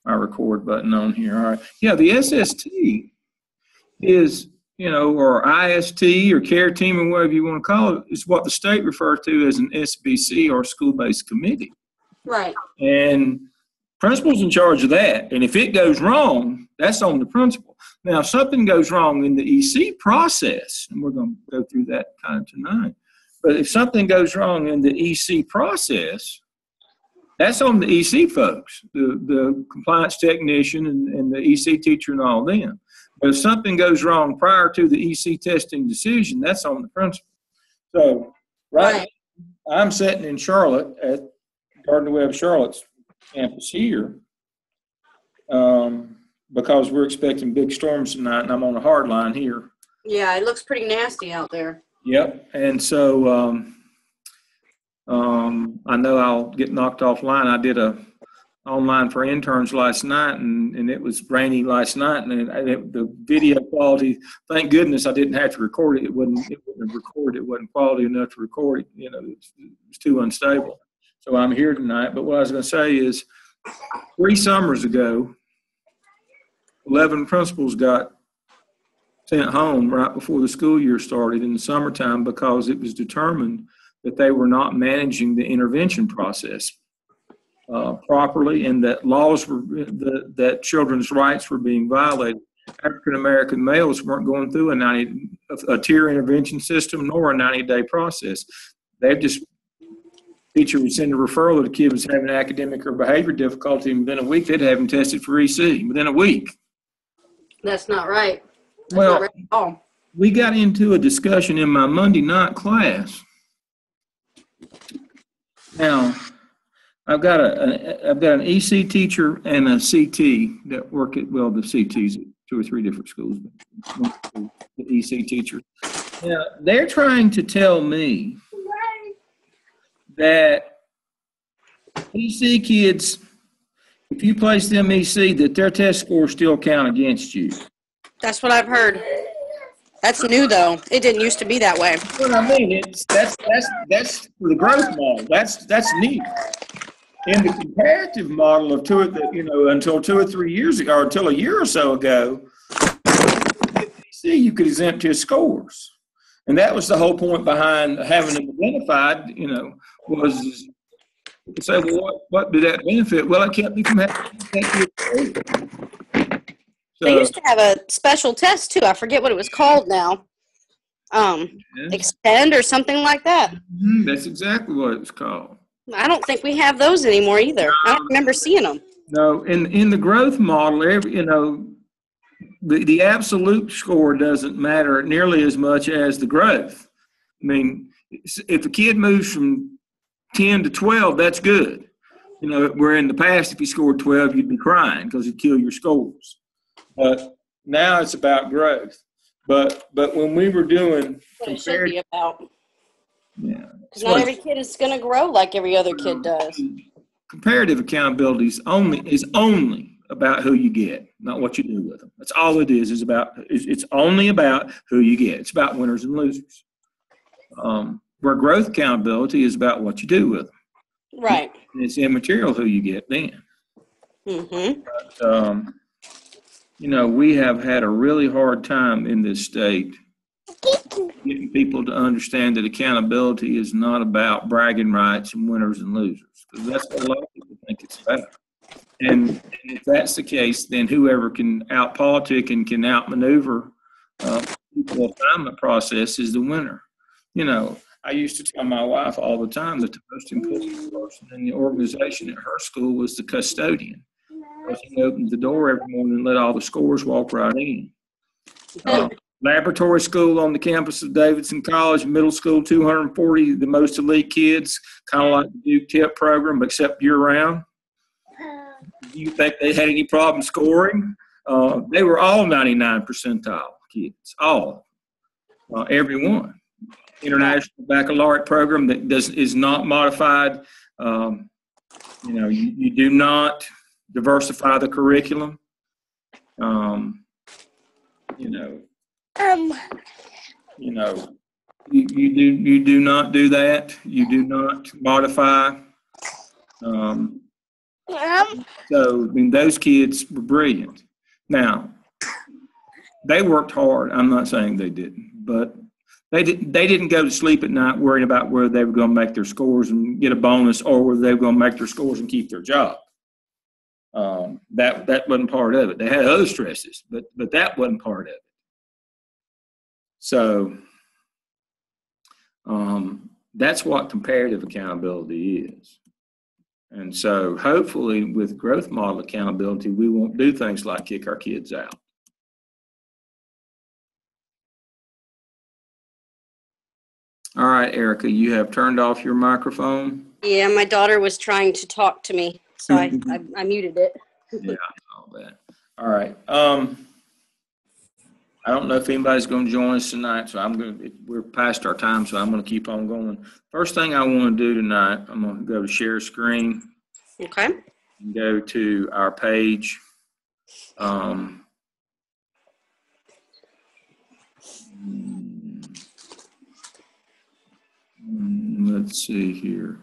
my record button on here. All right. Yeah, the SST is, or IST or care team or whatever you want to call it, is what the state refers to as an SBC or school-based committee. Right. And principal's in charge of that. And if it goes wrong, that's on the principal. Now, if something goes wrong in the EC process, and we're going to go through that kind of tonight, but if something goes wrong in the EC process, that's on the EC folks, the compliance technician and the EC teacher and all them. But if something goes wrong prior to the EC testing decision, that's on the principal. So, right. I'm sitting in Charlotte at Gardner-Webb Charlotte's campus here because we're expecting big storms tonight, and I'm on a hard line here. Yeah, it looks pretty nasty out there. Yep, and so I know I'll get knocked offline. I did a online for interns last night, and it was rainy last night, and the video quality, thank goodness I didn't have to record it. It wouldn't record. It wasn't quality enough to record it. It was too unstable. So I'm here tonight. But what I was going to say is 3 summers ago, 11 principals got sent home right before the school year started in the summertime because it was determined that they were not managing the intervention process properly, and that that children's rights were being violated. African American males weren't going through a tier intervention system nor a 90-day process. Teacher would send a referral that the kid was having academic or behavior difficulty, and within a week they'd have him tested for EC. Within a week. That's not right. That's well, not right at all. We got into a discussion in my Monday night class. Now, I've got an EC teacher and a CT that work at, the CT's at 2 or 3 different schools, but the EC teacher. Now, they're trying to tell me that EC kids, if you place them EC, that their test scores still count against you. That's what I've heard. That's new, though. It didn't used to be that way. What I mean, that's for the growth model. That's neat. In the comparative model of until 2 or 3 years ago, or until a year or so ago, you could exempt his scores, and that was the whole point behind having them identified. Was to say, well, what did that benefit? Well, it kept me from having to take your. They used to have a special test too. I forget what it was called now. Extend or something like that. That's exactly what it was called. I don't think we have those anymore either. I don't remember seeing them. No, in the growth model, the absolute score doesn't matter nearly as much as the growth. I mean, if a kid moves from 10 to 12, that's good. Where in the past, if you scored 12, you'd be crying because it'd kill your scores. But now it's about growth. But when we were doing it should be about. Yeah. Because not every kid is going to grow like every other kid does. Comparative accountability is only about who you get, not what you do with them. That's all it is. It's only about who you get. It's about winners and losers. Where growth accountability is about what you do with them. Right. And it's immaterial who you get then. Mm-hmm. But, we have had a really hard time in this state getting people to understand that accountability is not about bragging rights and winners and losers, because that's what a lot of people think it's about. And if that's the case, then whoever can out-politic and can outmaneuver the equal assignment process is the winner. I used to tell my wife all the time that the most important person in the organization at her school was the custodian. He opened the door every morning and let all the scores walk right in. Laboratory school on the campus of Davidson College, middle school, 240, the most elite kids, kind of like the Duke TIP program, except year-round. Do you think they had any problem scoring? They were all 99 percentile kids, all, every one. International baccalaureate program that is not modified. You do not diversify the curriculum. You do not do that. You do not modify. So, I mean, those kids were brilliant. Now, they worked hard. I'm not saying they didn't, but they didn't go to sleep at night worrying about whether they were going to make their scores and get a bonus or whether they were going to make their scores and keep their job. That wasn't part of it. They had other stresses, but that wasn't part of it. So that's what comparative accountability is. And so hopefully with growth model accountability, we won't do things like kick our kids out. All right, Erica, you have turned off your microphone. Yeah, my daughter was trying to talk to me, so I muted it. Yeah, all that. All right. I don't know if anybody's going to join us tonight, so we're past our time, so I'm going to keep on going. First thing I want to do tonight, I'm going to go to share screen. Okay. And go to our page. Let's see here.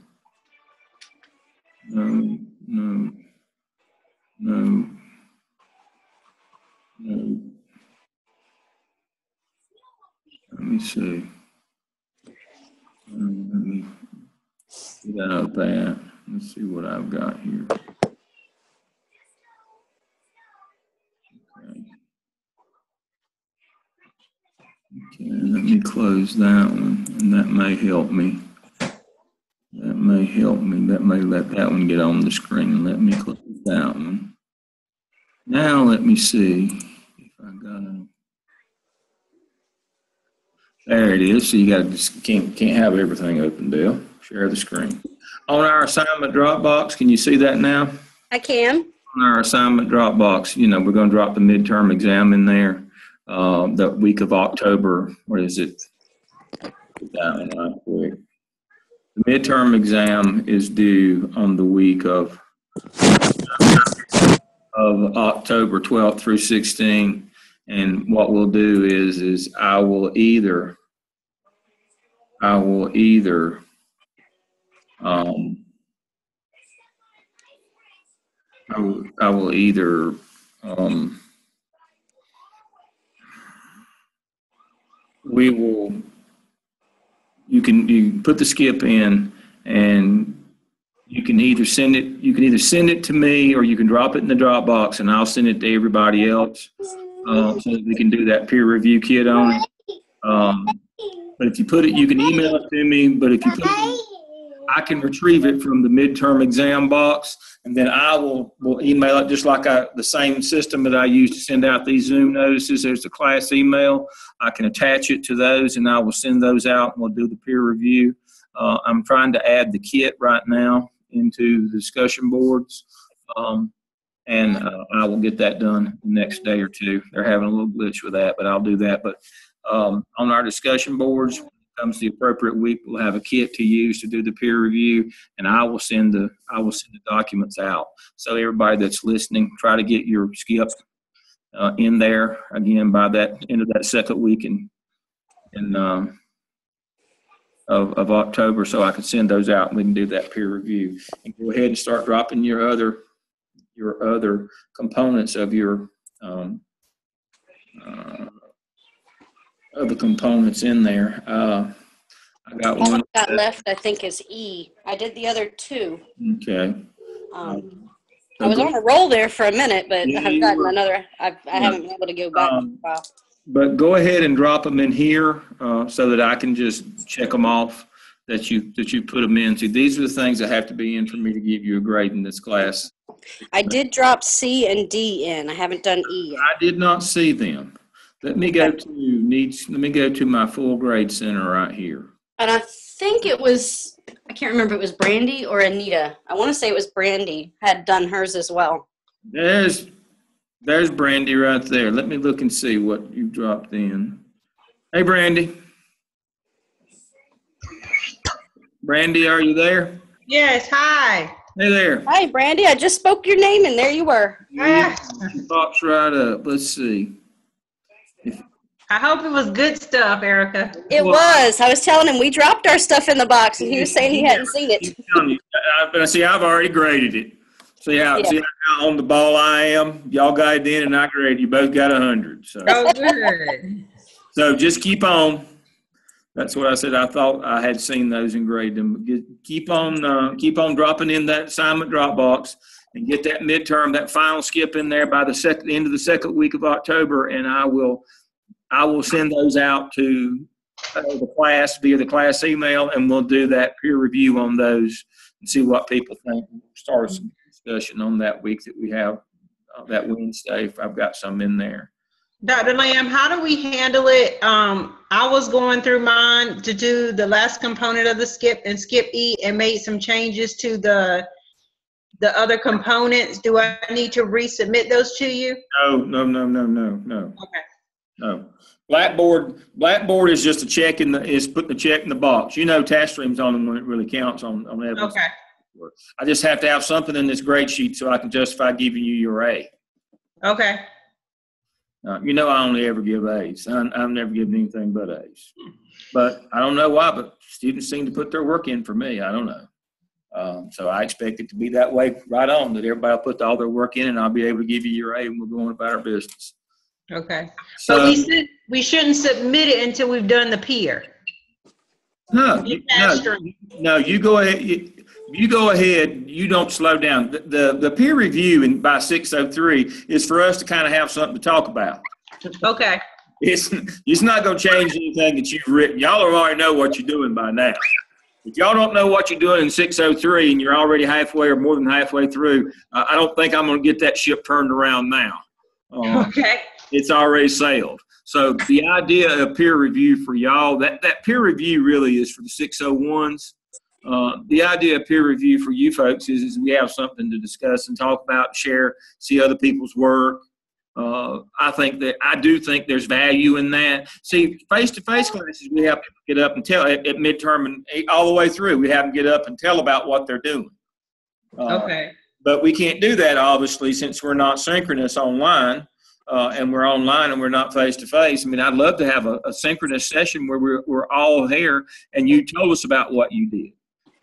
No. Let me see. Let me get out of that. Let's see what I've got here. Okay, let me close that one, and that may help me. That may let that one get on the screen. Let me close that one. Now let me see if I got it. There it is. So you got to just can't have everything open, Dale. Share the screen. On our assignment Dropbox, can you see that now? I can. On our assignment Dropbox, we're going to drop the midterm exam in there. The week of October, what is it? Put that one right quick. The midterm exam is due on the week of October 12th through 16th. And what we'll do is I will either you can put the skip in, and you can either send it to me, or you can drop it in the Dropbox and I'll send it to everybody else, so that we can do that peer review kit on it. But if you put it, you can email it to me, but if you put it, I can retrieve it from the midterm exam box, and then I will email it just like the same system that I use to send out these Zoom notices. There's the class email. I can attach it to those, and I will send those out, and we'll do the peer review. I'm trying to add the kit right now into the discussion boards, and I will get that done the next day or two. They're having a little glitch with that, but I'll do that. But on our discussion boards, comes the appropriate week, we'll have a kit to use to do the peer review, and I will send the documents out. So everybody that's listening, try to get your skip in there again by that end of that second week of October, so I can send those out and we can do that peer review. And go ahead and start dropping your other components of your other components in there. I got All one. I got left, I think, is E. I did the other two. Okay. I was on a roll there for a minute, but I've gotten another. I haven't been able to go back. But go ahead and drop them in here so that I can just check them off that you put them in. See, these are the things that have to be in for me to give you a grade in this class. I did drop C and D in. I haven't done E yet. I did not see them. Let me go to my full grade center right here. And I think it was, I can't remember if it was Brandy or Anita. I want to say it was Brandy had done hers as well. There's Brandy right there. Let me look and see what you dropped in. Hey, Brandy. Brandy, are you there? Yes, hi. Hey there. Hi, Brandy. I just spoke your name and there you were. Pops right up. Let's see. I hope it was good stuff, Erica. It was. I was telling him we dropped our stuff in the box, and he was saying he hadn't seen it. See, I've already graded it. See how on the ball I am? Y'all got it in and I graded. You both got 100. So. Oh, good. So just keep on. That's what I said. I thought I had seen those and graded them. Keep on dropping in that assignment Dropbox and get that midterm, that final skip in there by the end of the second week of October, and I will send those out to the class via the class email, and we'll do that peer review on those and see what people think. We'll start some discussion on that week that we have that Wednesday. If I've got some in there. Dr. Lamb, how do we handle it? I was going through mine to do the last component of the skip and skip E and made some changes to the other components. Do I need to resubmit those to you? No. Okay. No. Blackboard is just putting the check in the box. Task stream's on them when it really counts on evidence. Okay. I just have to have something in this grade sheet so I can justify giving you your A. Okay. I only ever give A's. I've never given anything but A's. But I don't know why, but students seem to put their work in for me. I don't know. So I expect it to be that way right on, that everybody will put all their work in and I'll be able to give you your A and we're going about our business. Okay. So, but we shouldn't submit it until we've done the peer. No, you go ahead. You go ahead. You don't slow down. The peer review by 603 is for us to kind of have something to talk about. Okay. It's not going to change anything that you've written. Y'all already know what you're doing by now. If y'all don't know what you're doing in 603 and you're already halfway or more than halfway through, I don't think I'm going to get that ship turned around now. Okay. It's already sailed. So the idea of peer review for y'all, that peer review really is for the 601s. The idea of peer review for you folks is we have something to discuss and talk about, share, see other people's work. I do think there's value in that. See, face-to-face classes, we have to get up and tell at midterm and all the way through. We have them get up and tell about what they're doing. Okay. But we can't do that, obviously, since we're not synchronous online. And we're online and we're not face-to-face. I mean, I'd love to have a synchronous session where we're all here and you told us about what you did.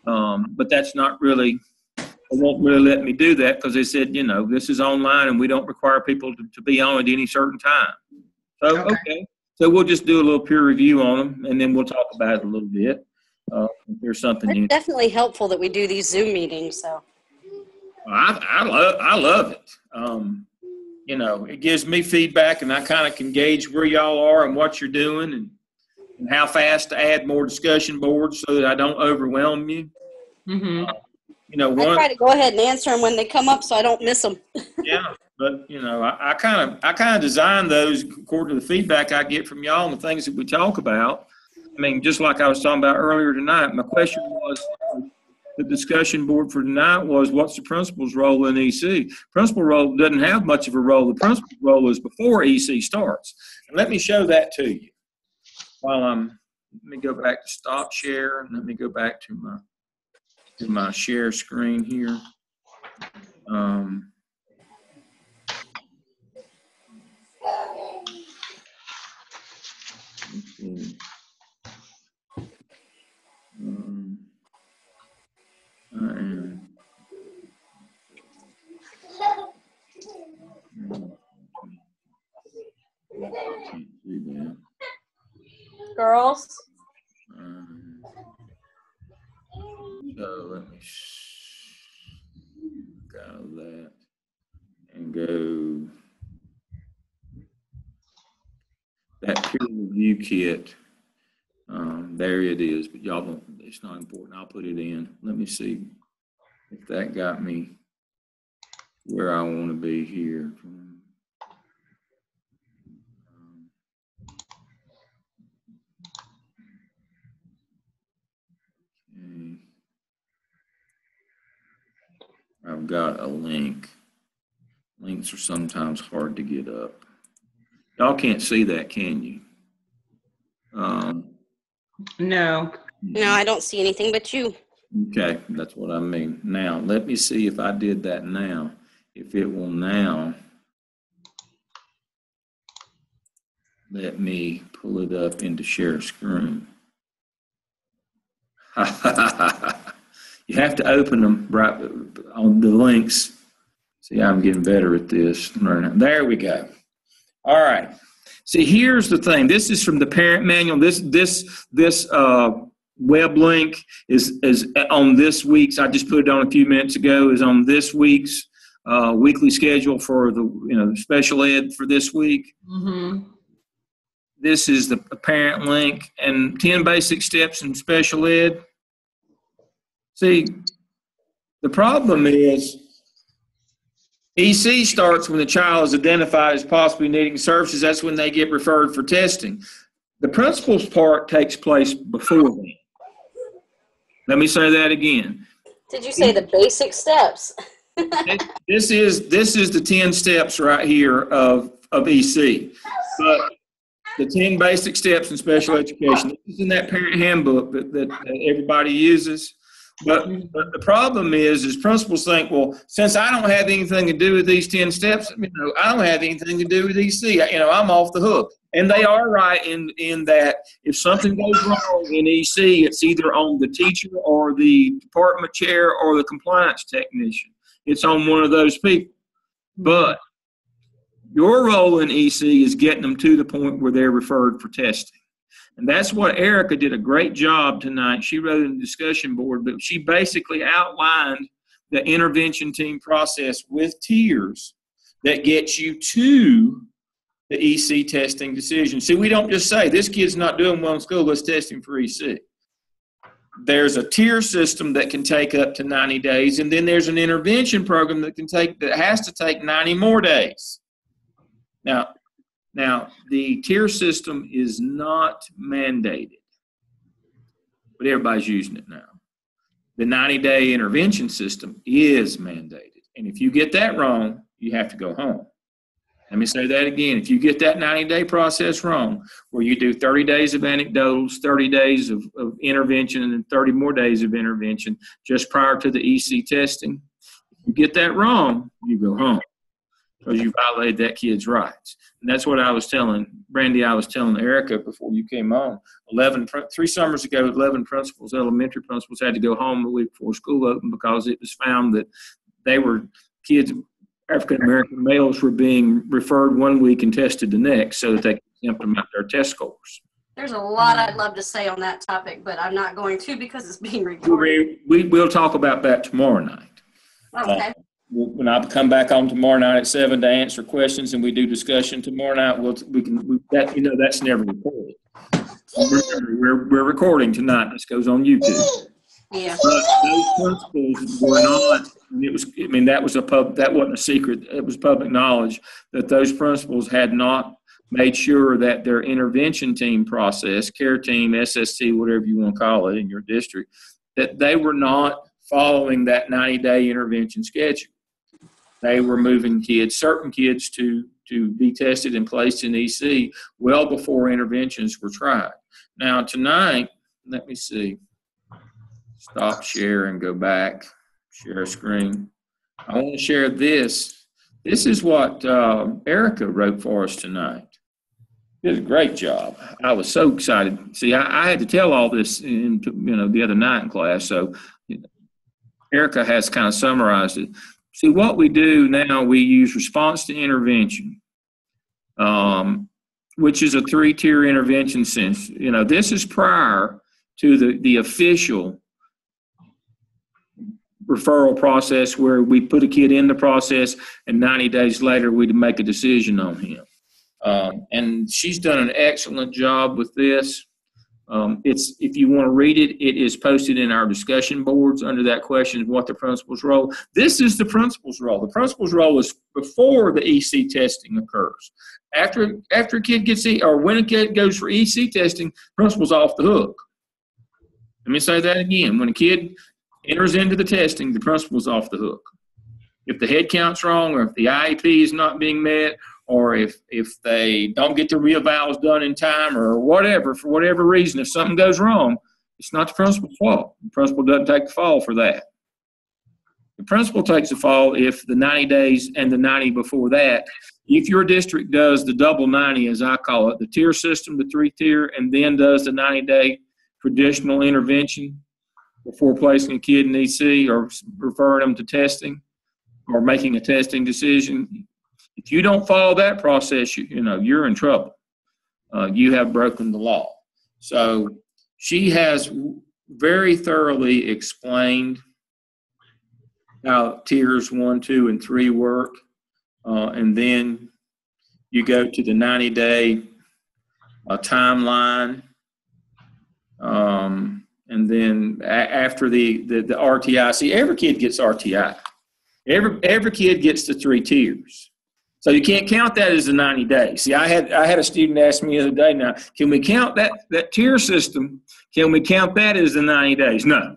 But that's not really, they won't really let me do that because they said, this is online and we don't require people to be on at any certain time. So, okay. So we'll just do a little peer review on them and then we'll talk about it a little bit. If there's something. It's definitely helpful that we do these Zoom meetings. So I love it. It gives me feedback and I kind of can gauge where y'all are and what you're doing and how fast to add more discussion boards so that I don't overwhelm you. Mm-hmm. I try to go ahead and answer them when they come up so I don't miss them. Yeah, but I kind of design those according to the feedback I get from y'all and the things that we talk about. I mean, just like I was talking about earlier tonight, my question was, the discussion board for tonight was, what's the principal's role in EC? Principal role doesn't have much of a role. The principal's role is before EC starts. And let me show that to you. Let me go back to stop share and let me go back to my share screen here. Let's see. Girls. So let me go that and go that peer review kit. There it is, but y'all don't, it's not important. I'll put it in. Let me see if that got me where I want to be here. Okay. I've got a link. Links are sometimes hard to get up. Y'all can't see that, can you? No. No, I don't see anything but you. Okay, that's what I mean. Now, let me see if I did that now. If it will now let me pull it up into share screen. You have to open them right on the links See, I'm getting better at this. There we go. All right. See, here's the thing. This is from the parent manual. This web link is on this week's. I just put it on a few minutes ago. Is on this week's weekly schedule for the special ed for this week. Mm-hmm. This is the parent link and 10 basic steps in special ed. See, the problem is EC starts when the child is identified as possibly needing services. That's when they get referred for testing. The principal's part takes place before then. Let me say that again. Did you say the basic steps? This is the 10 steps right here of EC. But the 10 basic steps in special education. This is in that parent handbook that everybody uses. But the problem is principals think, well, since I don't have anything to do with these 10 steps, I don't have anything to do with EC. I'm off the hook. And they are right in that if something goes wrong in EC, it's either on the teacher or the department chair or the compliance technician. It's on one of those people. But your role in EC is getting them to the point where they're referred for testing. And that's what Erica did a great job tonight. She wrote in the discussion board, but she basically outlined the intervention team process with tiers that gets you to the EC testing decision. See, we don't just say, this kid's not doing well in school, let's test him for EC. There's a tier system that can take up to 90 days, and then there's an intervention program that has to take 90 more days. Now, the tier system is not mandated, but everybody's using it now. The 90-day intervention system is mandated. And if you get that wrong, you have to go home. Let me say that again. If you get that 90-day process wrong, where you do 30 days of anecdotals, 30 days of intervention, and then 30 more days of intervention just prior to the EC testing, if you get that wrong, you go home because you violated that kid's rights. And that's what I was telling Brandy, I was telling Erica before you came on. 3 summers ago, 11 principals, elementary principals, had to go home the week before school opened because it was found that kids, African-American males, were being referred one week and tested the next so that they could implement their test scores. There's a lot I'd love to say on that topic, but I'm not going to because it's being recorded. We'll talk about that tomorrow night. Okay. When I come back on tomorrow night at 7 to answer questions and we do discussion tomorrow night, that's never recorded. Remember, we're recording tonight. This goes on YouTube. Yeah. But those principals were not. That wasn't a secret. It was public knowledge that those principals had not made sure that their intervention team process, care team, SST, whatever you want to call it in your district, that they were not following that 90-day intervention schedule. They were moving certain kids to be tested and placed in EC well before interventions were tried. Now tonight, let me see. Stop share and go back. Share screen. I want to share this. This is what Erica wrote for us tonight. Did a great job. I was so excited. See, I had to tell all this the other night in class. So Erica has kind of summarized it. See, what we do now, we use response to intervention, which is a 3-tier intervention sense. This is prior to the official referral process where we put a kid in the process and 90 days later we'd make a decision on him. And she's done an excellent job with this. If you want to read it, it is posted in our discussion boards under that question, what the principal's role. This is the principal's role. The principal's role is before the EC testing occurs. After a kid gets when a kid goes for EC testing, principal's off the hook. Let me say that again. When a kid enters into the testing, the principal's off the hook. If the head count's wrong, or if the IEP is not being met, or if they don't get the reevals done in time, or whatever, for whatever reason, if something goes wrong, it's not the principal's fault. The principal doesn't take the fall for that. The principal takes the fall if the 90 days and the 90 before that, if your district does the double 90, as I call it, the tier system, the 3-tier, and then does the 90-day traditional intervention before placing a kid in EC or referring them to testing, or making a testing decision. If you don't follow that process, you're in trouble. You have broken the law. So she has very thoroughly explained how tiers 1, 2, and 3 work. And then you go to the 90-day timeline. And then after the RTI, see, every kid gets RTI. Every kid gets the 3 tiers. So you can't count that as the 90 days. See, I had a student ask me the other day, now, can we count that tier system? Can we count that as the 90 days? No.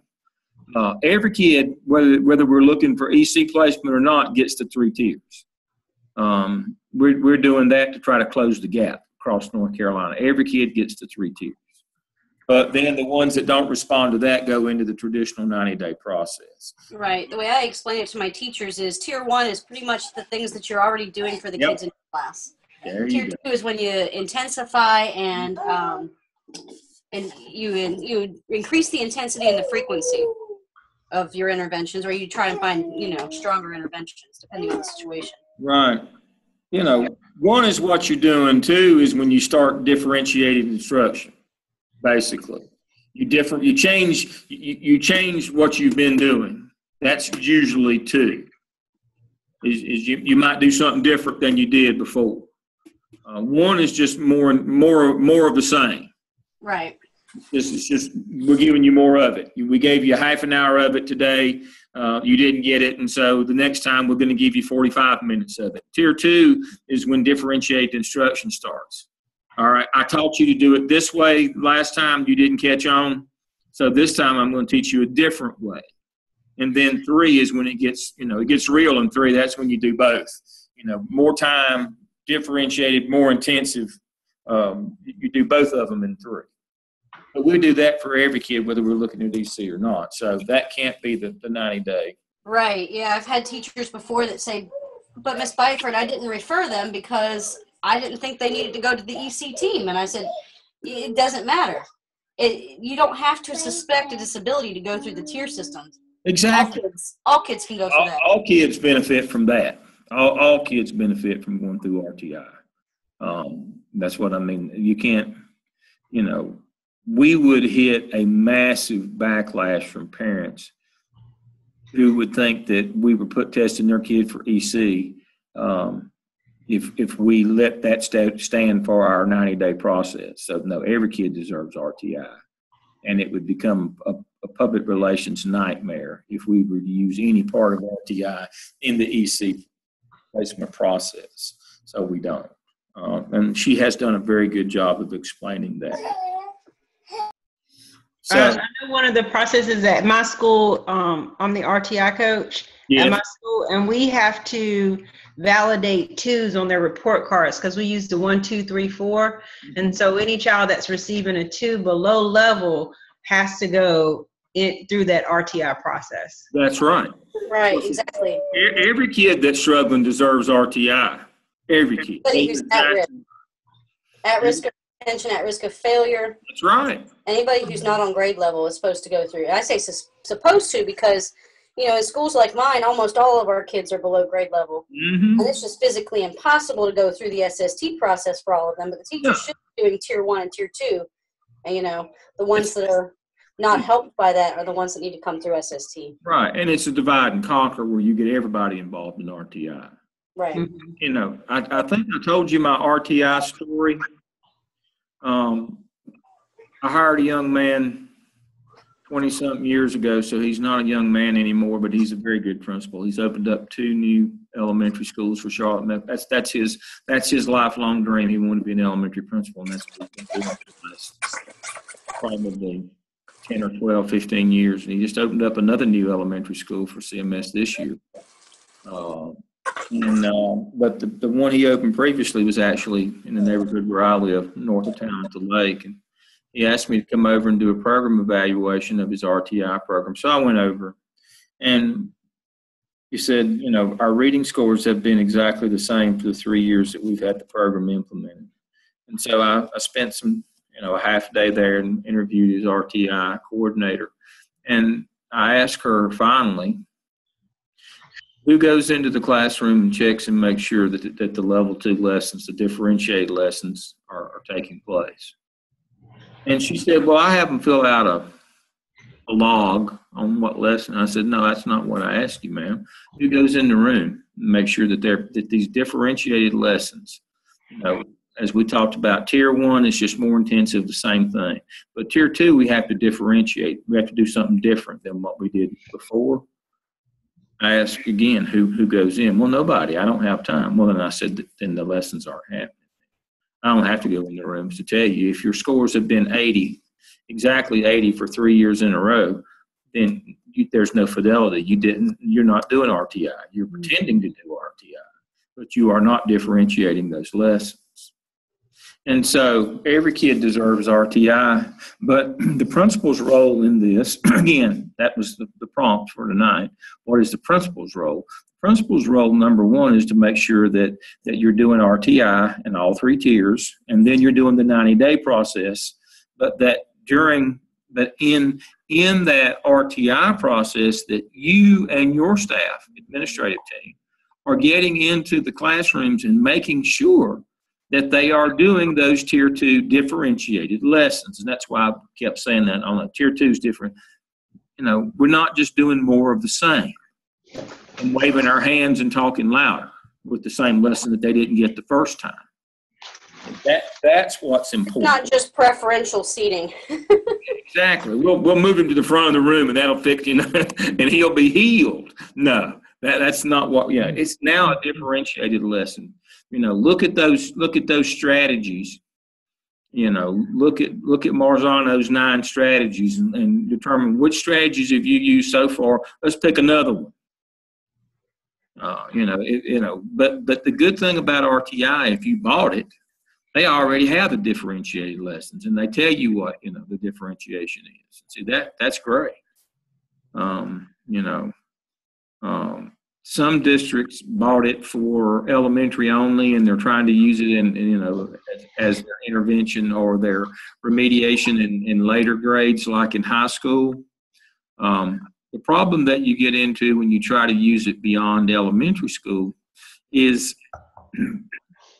Every kid, whether we're looking for EC placement or not, gets the 3 tiers. We're doing that to try to close the gap across North Carolina. Every kid gets the 3 tiers. But then the ones that don't respond to that go into the traditional 90-day process. Right. The way I explain it to my teachers is tier 1 is pretty much the things that you're already doing for the kids in your class. Tier 2 is when you intensify and you increase the intensity and the frequency of your interventions, or you try and find, stronger interventions depending on the situation. Right. 1 is what you're doing. 2 is when you start differentiated instruction. Basically, you change what you've been doing. That's usually 2. Is you might do something different than you did before. 1 is just more of the same. Right. This is just, we're giving you more of it. We gave you half an hour of it today. You didn't get it, and so the next time we're going to give you 45 minutes of it. Tier 2 is when differentiated instruction starts. All right, I taught you to do it this way last time. You didn't catch on. So this time I'm going to teach you a different way. And then 3 is when it gets real in 3. That's when you do both. More time, differentiated, more intensive. You do both of them in 3. But we do that for every kid, whether we're looking at EC or not. So that can't be the 90-day. Right. Yeah, I've had teachers before that say, but Miss Byford, I didn't refer them because I didn't think they needed to go to the EC team. And I said, it doesn't matter. You don't have to suspect a disability to go through the tier systems. Exactly. All kids can go through that. All kids benefit from that. All kids benefit from going through RTI. That's what I mean. You can't, we would hit a massive backlash from parents who would think that we were testing their kid for EC. If we let that stand for our 90-day process. So, no, every kid deserves RTI. And it would become a public relations nightmare if we were to use any part of RTI in the EC placement process. So we don't. And she has done a very good job of explaining that. So, I know one of the processes at my school, I'm the RTI coach at my school, and we have to validate 2s on their report cards because we use the 1, 2, 3, 4. And so any child that's receiving a 2 below level has to go through that RTI process. That's right. Right, exactly. Every kid that's struggling deserves RTI. Every kid. Anybody who's at risk of attention, at risk of failure. That's right. Anybody who's not on grade level is supposed to go through. And I say supposed to because, in schools like mine, almost all of our kids are below grade level. Mm-hmm. And it's just physically impossible to go through the SST process for all of them. But the teachers should be doing tier 1 and tier 2. And, the ones that are not helped by that are the ones that need to come through SST. Right. And it's a divide and conquer where you get everybody involved in RTI. Right. I think I told you my RTI story. I hired a young man 20-something years ago, so he's not a young man anymore, but he's a very good principal. He's opened up 2 new elementary schools for Charlotte. That's his lifelong dream. He wanted to be an elementary principal, and that's what he's been doing for the last probably 10 or 12, 15 years. And he just opened up another new elementary school for CMS this year. But the one he opened previously was actually in the neighborhood where I live, north of town at the lake. And he asked me to come over and do a program evaluation of his RTI program. So I went over, and he said, our reading scores have been exactly the same for the 3 years that we've had the program implemented. And so I spent a half a day there and interviewed his RTI coordinator. And I asked her finally, Who goes into the classroom and checks and makes sure that the level 2 lessons, the differentiated lessons are taking place? And she said, well, I have them fill out a log on what lesson. I said, no, that's not what I asked you, ma'am. Who goes in the room and make sure that these differentiated lessons, as we talked about, tier 1 is just more intensive, the same thing. But tier 2, we have to differentiate. We have to do something different than what we did before. I asked again, who goes in? Well, nobody. I don't have time. Well, then I said, then the lessons aren't happening. I don't have to go in the rooms to tell you. If your scores have been 80, exactly 80 for 3 years in a row, then there's no fidelity. You're not doing RTI. You're pretending to do RTI, but you are not differentiating those lessons. And so every kid deserves RTI, but the principal's role in this, again, that was the prompt for tonight. What is the principal's role? The principal's role, number 1, is to make sure that you're doing RTI in all 3 tiers, and then you're doing the 90-day process, but that in that RTI process that you and your staff, administrative team, are getting into the classrooms and making sure that they are doing those tier 2 differentiated lessons. And that's why I kept saying that on tier 2 is different. We're not just doing more of the same and waving our hands and talking louder with the same lesson that they didn't get the first time. That's what's important. Not just preferential seating. Exactly. We'll move him to the front of the room and that'll fix him and he'll be healed. No, that's not what, it's now a differentiated lesson. Look at those strategies. Look at Marzano's 9 strategies and determine which strategies have you used so far. Let's pick another one. But the good thing about RTI, if you bought it, they already have the differentiated lessons, and they tell you what the differentiation is. See, that's great. Some districts bought it for elementary only, and they're trying to use it as their intervention or their remediation in later grades, like in high school. The problem that you get into when you try to use it beyond elementary school is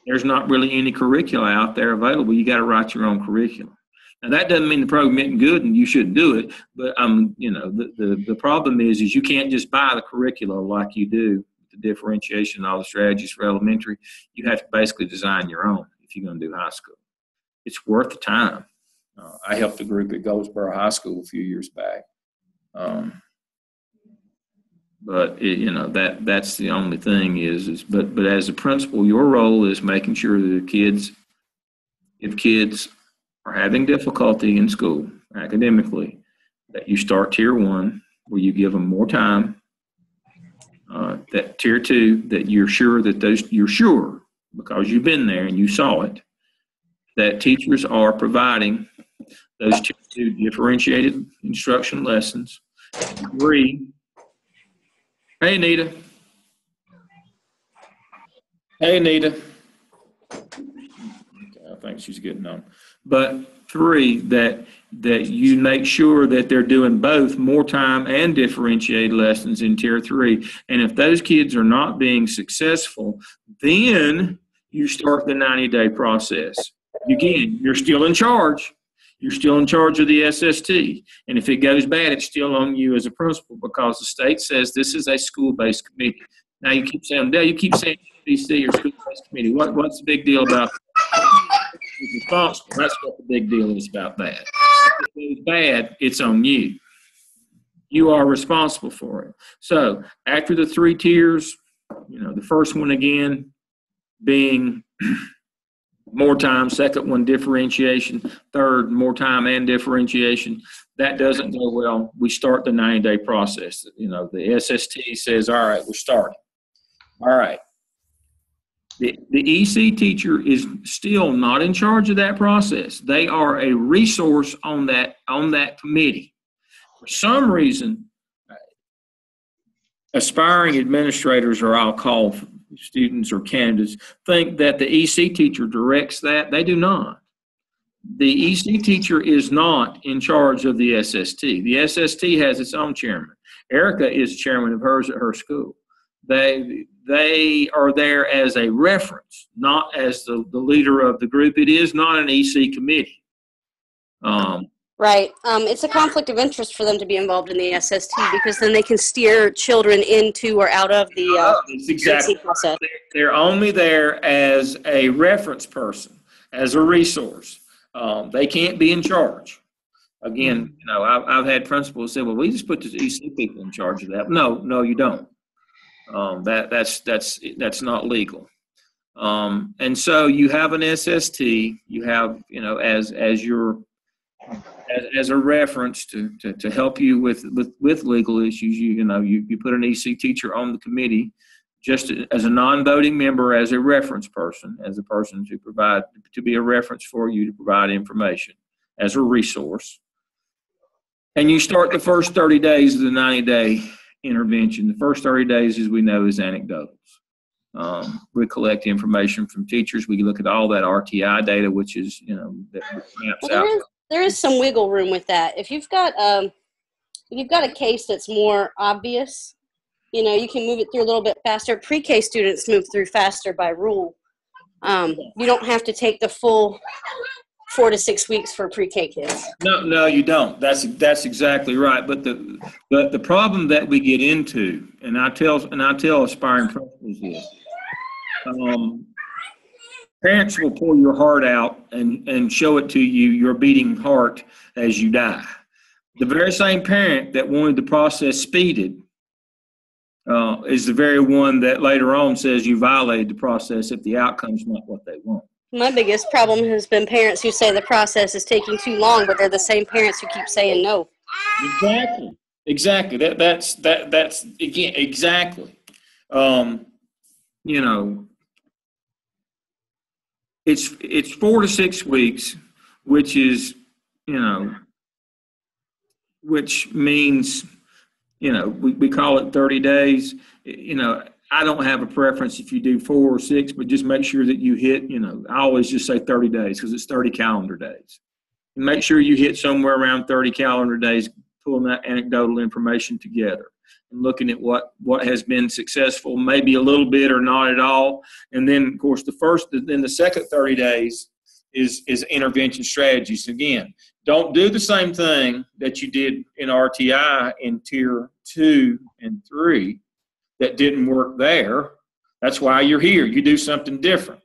there's not really any curricula out there available. You got to write your own curriculum. Now, that doesn't mean the program isn't good and you shouldn't do it, but the problem is you can't just buy the curricula like you do the differentiation and all the strategies for elementary. You have to basically design your own if you're going to do high school. It's worth the time. I helped a group at Goldsboro High School a few years back. But that's the only thing but as a principal, your role is making sure that if kids are having difficulty in school academically, that you start tier 1 where you give them more time. That tier 2, that you're sure because you've been there and you saw it, that teachers are providing those tier 2 differentiated instruction lessons. 3, hey, Anita. Hey, Anita. I think she's getting on. But 3, that you make sure that they're doing both more time and differentiated lessons in tier 3. And if those kids are not being successful, then you start the 90-day process. Again, you're still in charge. You're still in charge of the SST. And if it goes bad, it's still on you as a principal because the state says this is a school-based committee. Now you keep saying SBC or school-based committee. What's the big deal about that? It's responsible. That's what the big deal is about that. If it goes bad, it's on you. You are responsible for it. So after the 3 tiers, the first one again being more time, second one differentiation, third more time and differentiation. That doesn't go well. We start the 90-day process. The SST says, all right, we're starting. All right. The EC teacher is still not in charge of that process. They are a resource on that committee. For some reason, aspiring administrators, or I'll call students or candidates, think that the EC teacher directs that. They do not. The EC teacher is not in charge of the SST. The SST has its own chairman. Erica is chairman of hers at her school. They are there as a reference, not as the leader of the group. It is not an EC committee. Right. It's a conflict of interest for them to be involved in the SST because then they can steer children into or out of the exactly process. They're only there as a reference person, as a resource. They can't be in charge. Again, I've had principals say, "Well, we just put the EC people in charge of that." No, you don't. That's not legal. And so you have an SST. You have as a reference to help you with legal issues. You put an EC teacher on the committee just as a non-voting member, as a reference person, as a person to be a reference for you to provide information as a resource. And you start the first 30 days of the 90-day intervention. The first 30 days, as we know, is anecdotals. We collect information from teachers. We look at all that RTI data, which is, that maps out. There is some wiggle room with that. If you've got a case that's more obvious, you can move it through a little bit faster. Pre-K students move through faster by rule. You don't have to take the full 4 to 6 weeks for pre-K kids. No, you don't. That's exactly right. But the problem that we get into, and I tell aspiring principals this, parents will pull your heart out and show it to you, your beating heart, as you die. The very same parent that wanted the process speeded is the very one that later on says you violated the process if the outcome's not what they want. My biggest problem has been parents who say the process is taking too long, but they're the same parents who keep saying no. Exactly. That's again, exactly. It's 4 to 6 weeks, which is, which means, we call it 30 days. I don't have a preference if you do 4 or 6, but just make sure that you hit, I always just say 30 days because it's 30 calendar days. And make sure you hit somewhere around 30 calendar days, pulling that anecdotal information together and looking at what has been successful, maybe a little bit or not at all. And then, of course, the second 30 days is intervention strategies. Again, don't do the same thing that you did in RTI in Tier 2 and 3 that didn't work there. That's why you're here. You do something different.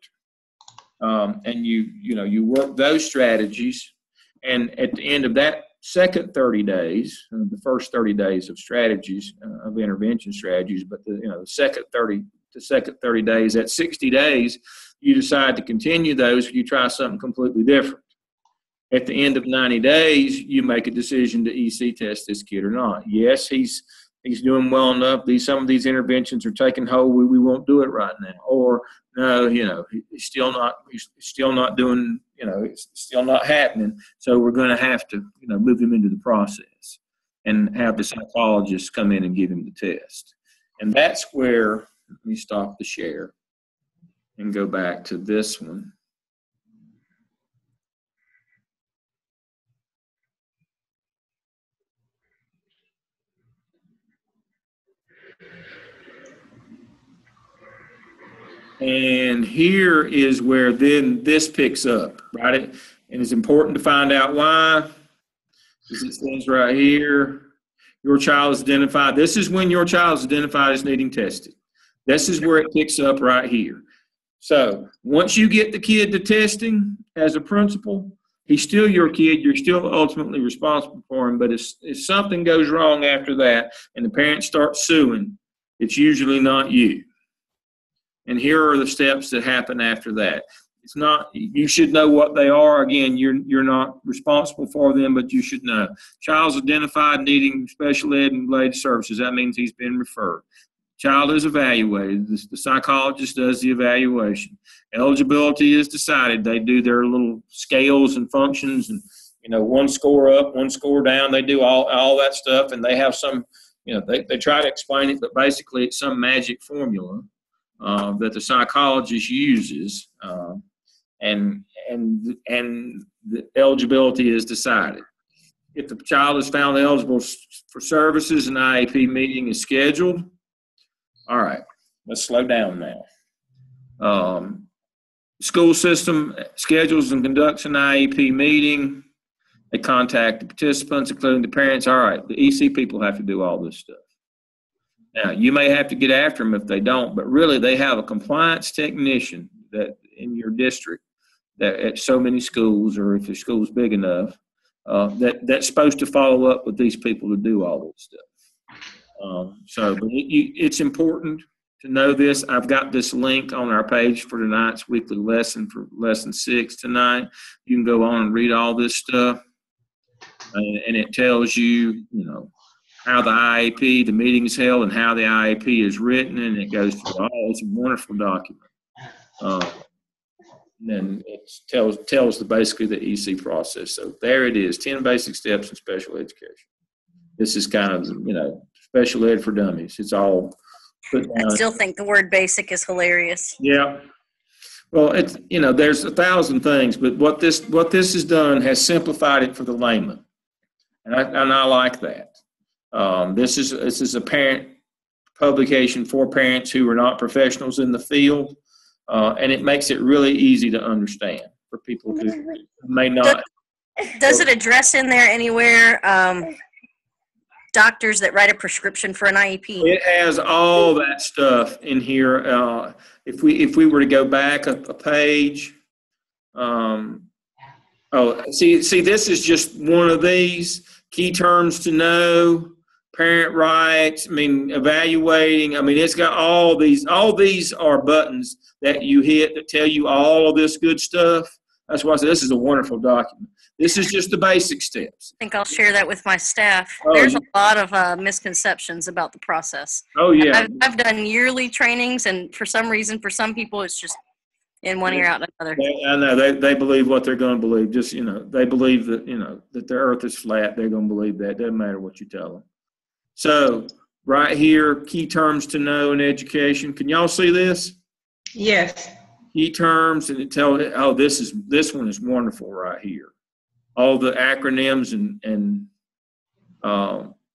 And you work those strategies. And at the end of that second 30 days, the first 30 days of strategies, of intervention strategies, but the second 30 days, at 60 days, you decide to continue those, you try something completely different. At the end of 90 days, you make a decision to EC test this kid or not. Yes, he's doing well enough. Some of these interventions are taking hold. We won't do it right now. Or no, he's still not doing, it's still not happening. So we're going to have to, move him into the process and have the psychologist come in and give him the test. And that's where, let me stop the share and go back to this one. And here is where then this picks up, right? And it's important to find out why. Because it says right here, your child is identified. This is when your child is identified as needing tested. This is where it picks up right here. So once you get the kid to testing as a principal, he's still your kid. You're still ultimately responsible for him. But if something goes wrong after that and the parents start suing, it's usually not you. And here are the steps that happen after that. It's not, you should know what they are. Again, you're not responsible for them, but you should know. Child's identified needing special ed and related services. That means he's been referred. Child is evaluated. The psychologist does the evaluation. Eligibility is decided. They do their little scales and functions and, one score up, one score down. They do all that stuff, and they have some, they try to explain it, but basically it's some magic formula that the psychologist uses, and the eligibility is decided. If the child is found eligible for services, an IEP meeting is scheduled. All right, let's slow down now. School system schedules and conducts an IEP meeting. They contact the participants, including the parents. All right, the EC people have to do all this stuff. Now, you may have to get after them if they don't, but really they have a compliance technician that in your district that at so many schools, or if your school's big enough, that's supposed to follow up with these people to do all this stuff. But it's important to know this. I've got this link on our page for tonight's weekly lesson for lesson 6 tonight. You can go on and read all this stuff, and it tells you, how the IEP, the meeting is held, and how the IEP is written, and it goes through all. It's a wonderful document. And it tells basically the EC process. So there it is, 10 basic steps in special education. This is kind of, special ed for dummies. It's all put down. I still think the word basic is hilarious. Yeah. Well, it's, there's 1,000 things, but what this has done has simplified it for the layman. And I like that. This is a parent publication for parents who are not professionals in the field, and it makes it really easy to understand for people who may not. Does it address in there anywhere doctors that write a prescription for an IEP? It has all that stuff in here. If we were to go back a page, see, this is just one of these key terms to know. Parent rights, evaluating, it's got all these are buttons that you hit that tell you all of this good stuff. That's why I said this is a wonderful document. This is just the basic steps. I think I'll share that with my staff. Oh, There's a lot of misconceptions about the process. Oh, yeah. I've done yearly trainings, and for some reason, for some people, it's just in one ear out another. I know they believe what they're going to believe. Just, they believe that, that the earth is flat. They're going to believe that. Doesn't matter what you tell them. So right here, key terms to know in education. Can y'all see this? Yes. Key terms, and it tells, this one is wonderful right here. All the acronyms and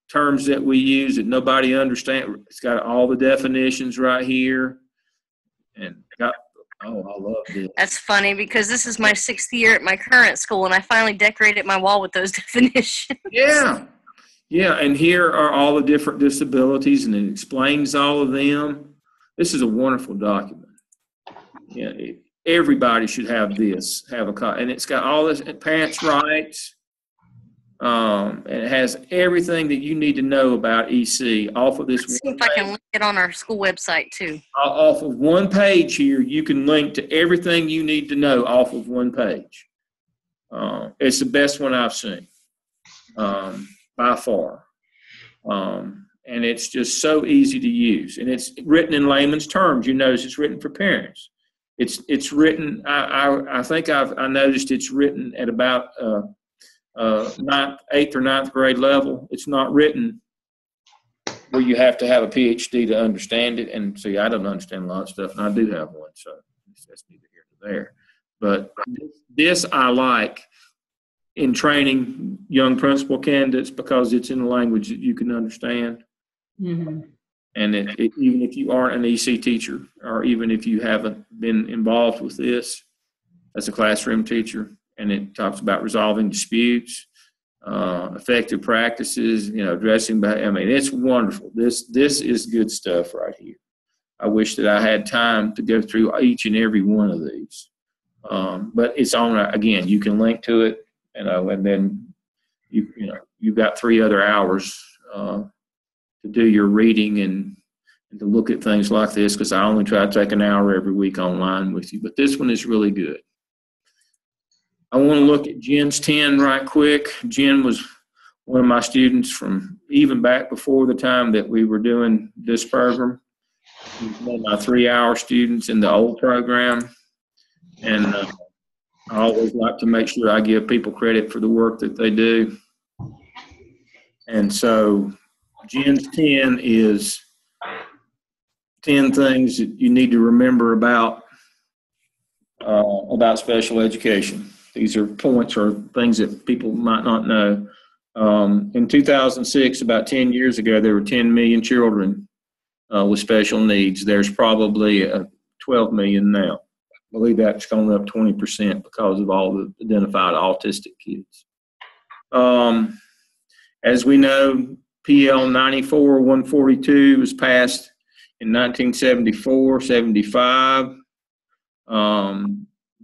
terms that we use that nobody understands. It's got all the definitions right here. And I love this. That's funny because this is my 6th year at my current school, and I finally decorated my wall with those definitions. Yeah. Yeah, and here are all the different disabilities, and it explains all of them. This is a wonderful document. Yeah, everybody should have this, have a copy. And it's got all this, parents' rights, and it has everything that you need to know about EC off of this. Let's see if I can link it on our school website, too. Off of one page here, you can link to everything you need to know off of one page. It's the best one I've seen. By far. And it's just so easy to use. And it's written in layman's terms. You notice it's written for parents. It's written, I think I noticed it's written at about 8th or 9th grade level. It's not written where you have to have a PhD to understand it. And see, I don't understand a lot of stuff, and I do have one, so that's neither here nor there. But this I like in training young principal candidates because it's in a language that you can understand. Mm-hmm. And even if you aren't an EC teacher, or even if you haven't been involved with this as a classroom teacher, and it talks about resolving disputes, effective practices, addressing, it's wonderful. This is good stuff right here. I wish that I had time to go through each and every one of these. But it's on, again, you can link to it. And then you've got 3 other hours to do your reading and to look at things like this, because I only try to take an hour every week online with you. But this one is really good. I want to look at Jen's 10 right quick. Jen was one of my students from even back before the time that we were doing this program. He was one of my 3-hour students in the old program. And I always like to make sure I give people credit for the work that they do. And so Jen's 10 is 10 things that you need to remember about special education. These are points or things that people might not know. In 2006, about 10 years ago, there were 10 million children with special needs. There's probably 12 million now. I believe that's gone up 20% because of all the identified autistic kids. As we know, PL 94-142 was passed in 1974-75.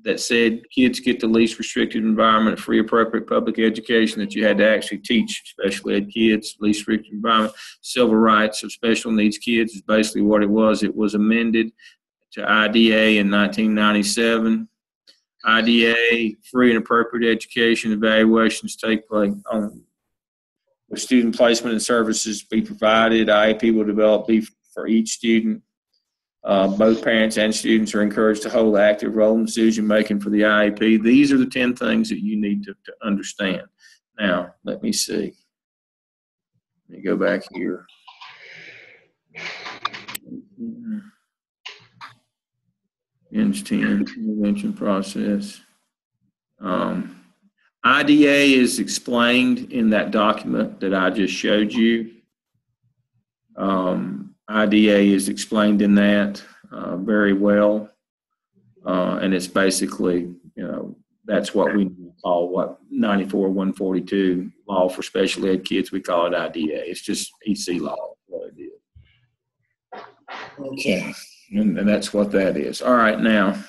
That said kids get the least restricted environment, free appropriate public education, that you had to actually teach special ed kids, least restricted environment. Civil rights of special needs kids is basically what it was. It was amended to IDA in 1997. IDA, free and appropriate education evaluations take place with student placement and services be provided. IEP will develop for each student. Both parents and students are encouraged to hold active role in decision-making for the IEP. These are the 10 things that you need to understand. Now, let me see. Let me go back here. Intervention process. IDA is explained in that document that I just showed you. IDA is explained in that very well, and it's basically, that's what we call 94-142 law for special ed kids. We call it IDA. It's just EC law. What it is. Okay, and that's what that is. All right, now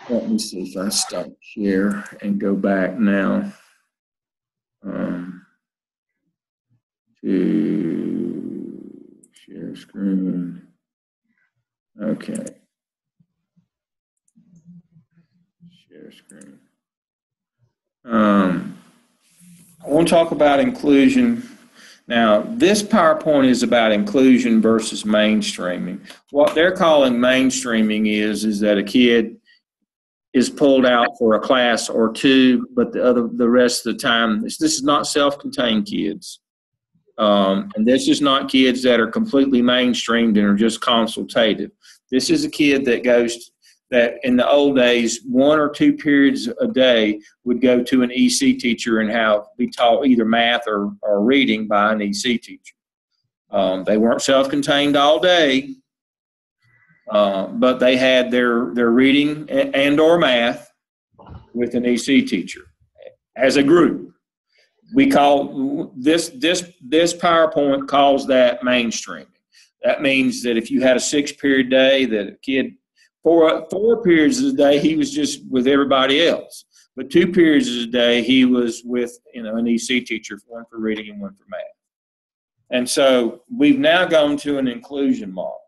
let me see if I stop share and go back now to share screen. Okay. Share screen. I want to talk about inclusion. Now, this PowerPoint is about inclusion versus mainstreaming. What they're calling mainstreaming is that a kid is pulled out for a class or two, but the rest of the time, this is not self-contained kids. And this is not kids that are completely mainstreamed and are just consultative. This is a kid that in the old days, 1 or 2 periods a day would go to an EC teacher and be taught either math or reading by an EC teacher. They weren't self-contained all day, but they had their reading and or math with an EC teacher as a group. We call this PowerPoint calls that mainstreaming. That means that if you had a 6-period day, that a kid, 4 periods of the day, he was just with everybody else. But 2 periods of the day, he was with an EC teacher, one for reading and one for math. And so we've now gone to an inclusion model.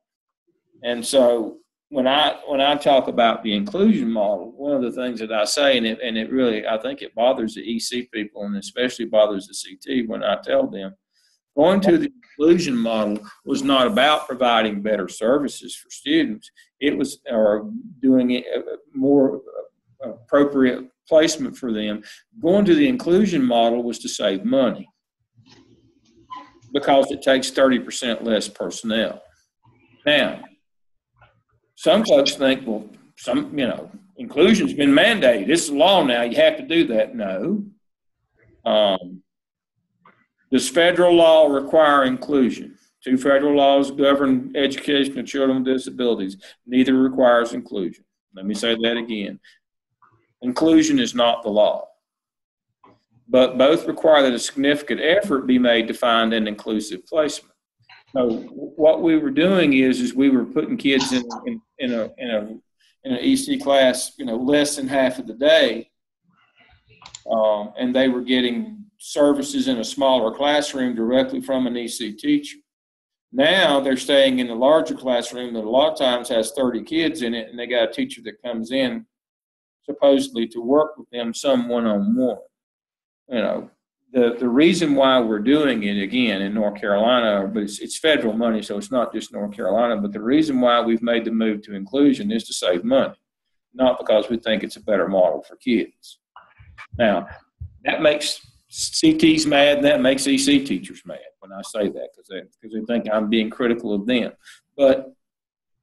And so when I talk about the inclusion model, one of the things that I say, and it really, I think it bothers the EC people, and especially bothers the CT when I tell them, going to the inclusion model was not about providing better services for students. It was doing it more appropriate placement for them. Going to the inclusion model was to save money because it takes 30% less personnel. Now, some folks think, well, inclusion's been mandated. This is law now. You have to do that. No. Does federal law require inclusion? 2 federal laws govern education of children with disabilities. Neither requires inclusion. Let me say that again. Inclusion is not the law, but both require that a significant effort be made to find an inclusive placement. So what we were doing is we were putting kids in an EC class, less than half of the day, and they were getting services in a smaller classroom directly from an EC teacher. Now they're staying in the larger classroom that a lot of times has 30 kids in it, and they got a teacher that comes in supposedly to work with them some one-on-one. The reason why we're doing it, again, in North Carolina, but it's federal money, so it's not just North Carolina, but the reason why we've made the move to inclusion is to save money, not because we think it's a better model for kids. Now, that makes CTs mad, and that makes EC teachers mad when I say that, because they think I'm being critical of them. But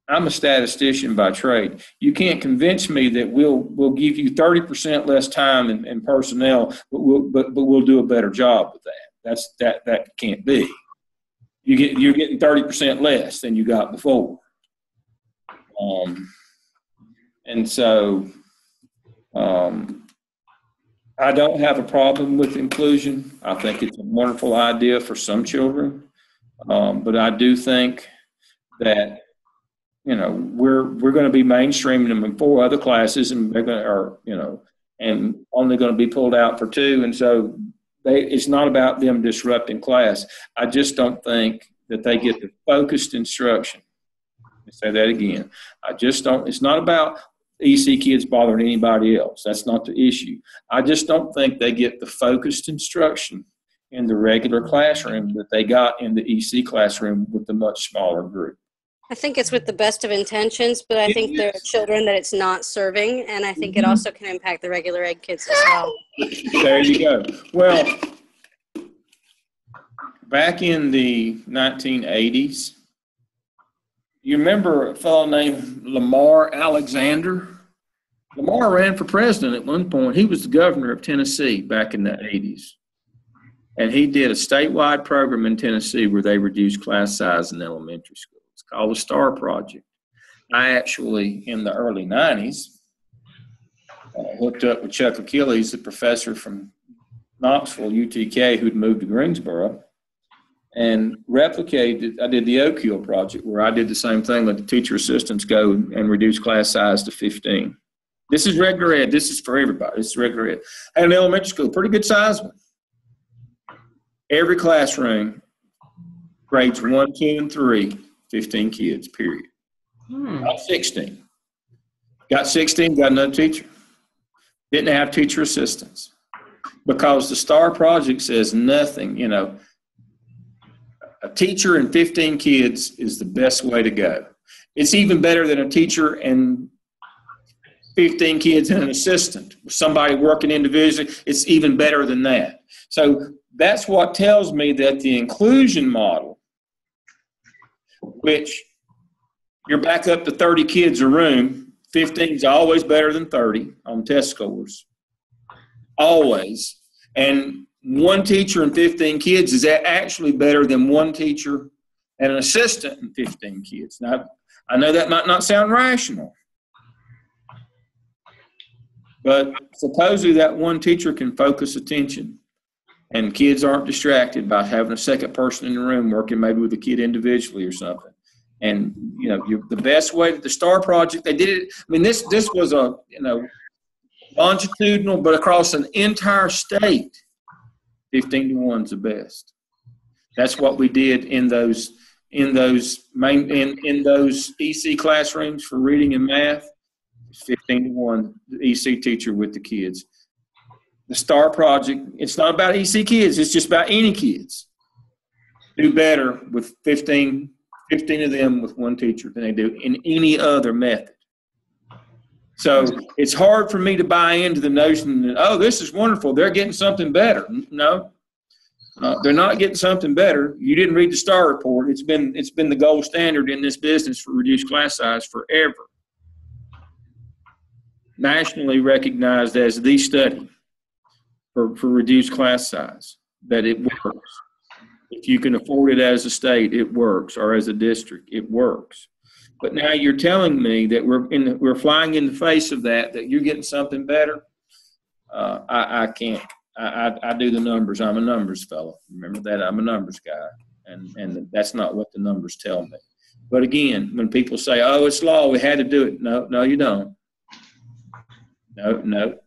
I'm a statistician by trade. You can't convince me that we'll give you 30% less time and personnel, but we'll do a better job with that. That can't be. you're getting 30% less than you got before. And so I don't have a problem with inclusion. I think it's a wonderful idea for some children. But I do think that, we're going to be mainstreaming them in 4 other classes, and they're going to, and only going to be pulled out for 2. And so it's not about them disrupting class. I just don't think that they get the focused instruction. Let me say that again. It's not about EC kids bothering anybody else. That's not the issue. I just don't think they get the focused instruction in the regular classroom that they got in the EC classroom with the much smaller group. I think it's with the best of intentions, but I think there are children that it's not serving, and I think it also can impact the regular ed kids as well. There you go. Well, back in the 1980s, you remember a fellow named Lamar Alexander? Lamar ran for president at one point. He was the governor of Tennessee back in the 80s. And he did a statewide program in Tennessee where they reduced class size in elementary school. It's called the STAR Project. I actually, in the early 90s, hooked up with Chuck Achilles, the professor from Knoxville, UTK, who'd moved to Greensboro, and replicated. I did the Oak Hill Project, where I did the same thing, let the teacher assistants go and reduce class size to 15. This is regular ed. This is for everybody. This is regular ed. I had an elementary school, pretty good size one. Every classroom, grades 1, 2, and 3, 15 kids, period. Not 16. Got 16, got no teacher. Didn't have teacher assistants. Because the STAR Project says nothing, a teacher and 15 kids is the best way to go. It's even better than a teacher and 15 kids and an assistant. Somebody working individually, it's even better than that. So that's what tells me that the inclusion model, which you're back up to 30 kids a room, 15 is always better than 30 on test scores. Always. And one teacher and 15 kids is actually better than one teacher and an assistant and 15 kids. Now, I know that might not sound rational, but supposedly that one teacher can focus attention and kids aren't distracted by having a second person in the room working maybe with a kid individually or something. And, the best way that the STAR Project, they did it. I mean, this was a, longitudinal, but across an entire state, 15 to 1 is the best. That's what we did in those EC classrooms for reading and math. 15 to 1, the EC teacher with the kids. The STAR Project, it's not about EC kids, it's just about any kids. Do better with 15 of them with one teacher than they do in any other method. So it's hard for me to buy into the notion that, this is wonderful, they're getting something better. No, they're not getting something better. You didn't read the STAR report. It's been the gold standard in this business for reduced class size forever. Nationally recognized as the study for reduced class size, that it works. If you can afford it as a state, it works, or as a district, it works. But now you're telling me that we're flying in the face of that you're getting something better. I can't. I do the numbers. I'm a numbers fellow. Remember that, I'm a numbers guy, and that's not what the numbers tell me. But again, when people say, it's law, we had to do it. No, you don't. No.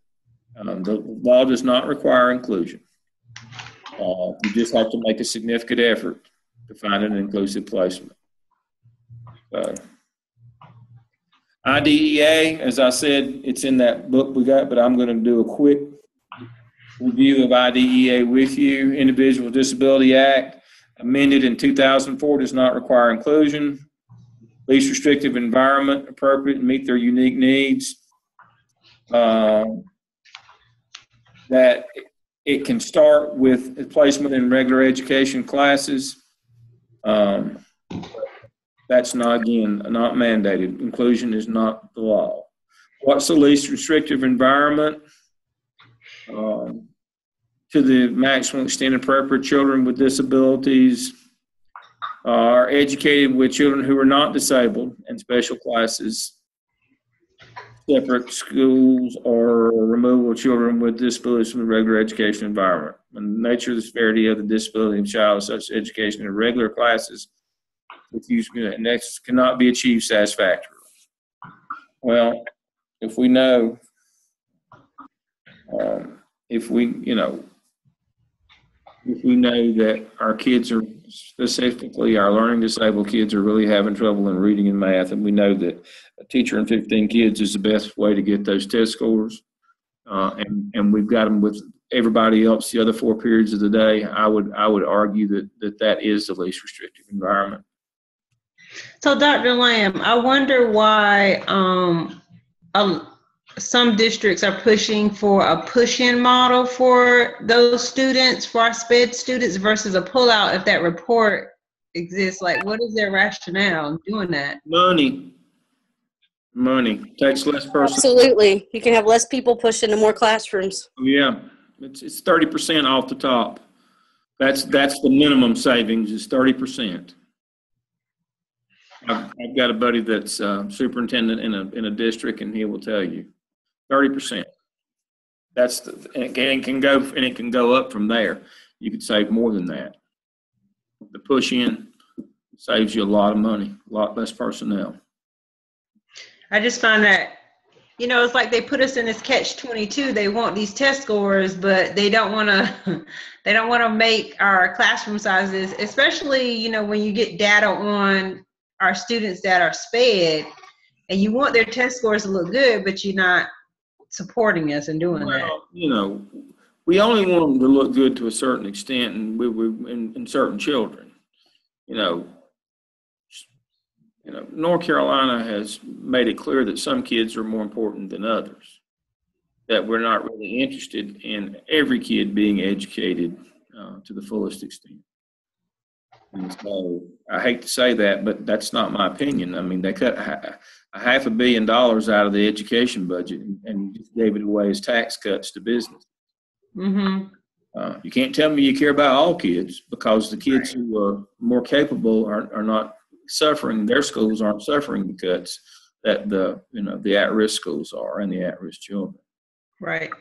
The law does not require inclusion. You just have to make a significant effort to find an inclusive placement. IDEA, as I said, it's in that book we got, but I'm going to do a quick review of IDEA with you. Individual with Disability Act, amended in 2004, does not require inclusion. Least restrictive environment, appropriate and meet their unique needs. That it can start with placement in regular education classes. That's not mandated. Inclusion is not the law. What's the least restrictive environment? To the maximum extent appropriate, children with disabilities are educated with children who are not disabled in special classes, separate schools, or removal of children with disabilities from the regular education environment. And the nature of the severity of the disability of the child, such education in regular classes with use and nexus cannot be achieved satisfactorily. Well, if we know, if we know that our kids are, specifically our learning disabled kids, are really having trouble in reading and math, and we know that a teacher and 15 kids is the best way to get those test scores, and we've got them with everybody else the other 4 periods of the day, I would argue that is the least restrictive environment. So, Dr. Lamb, I wonder why some districts are pushing for a push-in model for those students, for our SPED students, versus a pull-out if that report exists. Like, what is their rationale in doing that? Money takes less person. Absolutely. You can have less people pushed into more classrooms. Yeah, it's 30% off the top. That's the minimum savings is 30%. I've got a buddy that's superintendent in a district, and he will tell you 30%. And it can go up from there. You could save more than that. The push in saves you a lot of money, a lot less personnel. I just find that, it's like they put us in this catch-22. They want these test scores, but they don't want to make our classroom sizes, especially, when you get data on our students that are SPED, and you want their test scores to look good, but you're not supporting us in doing that. We only want them to look good to a certain extent, and we in certain children. North Carolina has made it clear that some kids are more important than others, that we're not really interested in every kid being educated to the fullest extent. And so I hate to say that, but that's not my opinion. I mean, they cut $500 million out of the education budget and just gave it away as tax cuts to business. Mm-hmm. You can't tell me you care about all kids, because the kids who are more capable are not suffering. Their schools aren't suffering the cuts that the at-risk schools are, and the at-risk children. Right.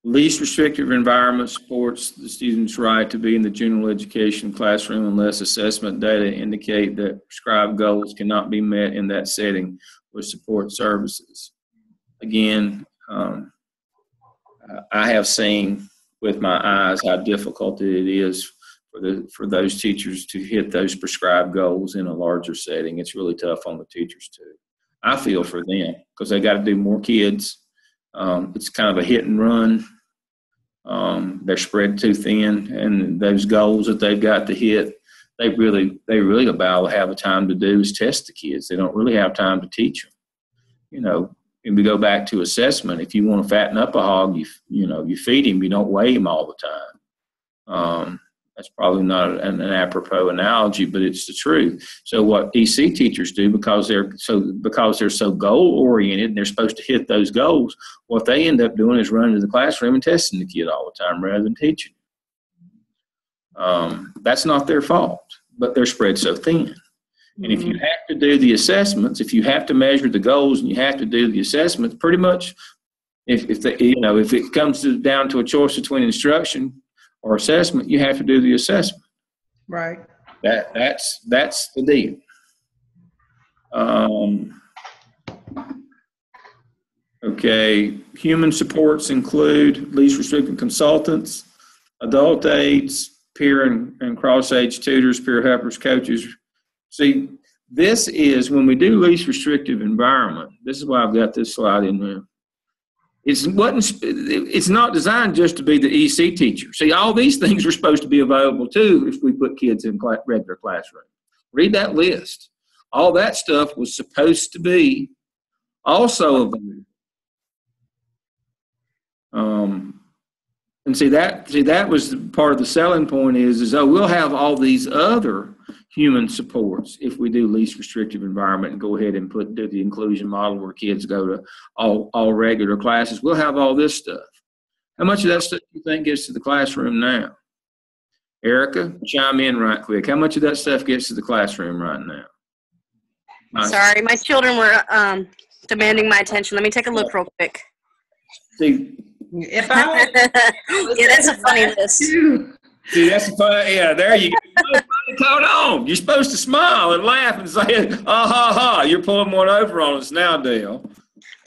Least restrictive environment supports the student's right to be in the general education classroom unless assessment data indicate that prescribed goals cannot be met in that setting with support services. Again, I have seen with my eyes how difficult it is for those teachers to hit those prescribed goals in a larger setting. It's really tough on the teachers too. I feel for them because they got to do more kids. It's kind of a hit and run. They're spread too thin, and those goals that they've got to hit, they really about have the time to do is test the kids. They don't really have time to teach them. And we go back to assessment. If you want to fatten up a hog, you feed him. You don't weigh him all the time. That's probably not an apropos analogy, but it's the truth. So what EC teachers do, because they're so goal oriented and they're supposed to hit those goals, what they end up doing is running to the classroom and testing the kid all the time rather than teaching. That's not their fault, but they're spread so thin. And if you have to do the assessments, if you have to measure the goals and you have to do the assessments, pretty much, if it comes down to a choice between instruction or assessment, you have to do the assessment. Right. That's the deal. Okay. Human supports include least restricted consultants, adult aides, peer and cross-age tutors, peer helpers, coaches. See, this is when we do least restrictive environment. This is why I've got this slide in there. It's not designed just to be the EC teacher. See, all these things are supposed to be available too if we put kids in regular classroom. Read that list. All that stuff was supposed to be also available. And see that was part of the selling point is we'll have all these other human supports if we do least restrictive environment and go ahead and do the inclusion model where kids go to all regular classes. We'll have all this stuff. How much of that stuff do you think gets to the classroom now? Erica, chime in right quick. How much of that stuff gets to the classroom right now? Sorry, my children were demanding my attention. Let me take a look real quick. See, If I Yeah, that's a funny list. see, that's fun. Yeah, there you go. Nobody caught on. You're supposed to smile and laugh and say, "Ah ha ha!" You're pulling one over on us now, Dale.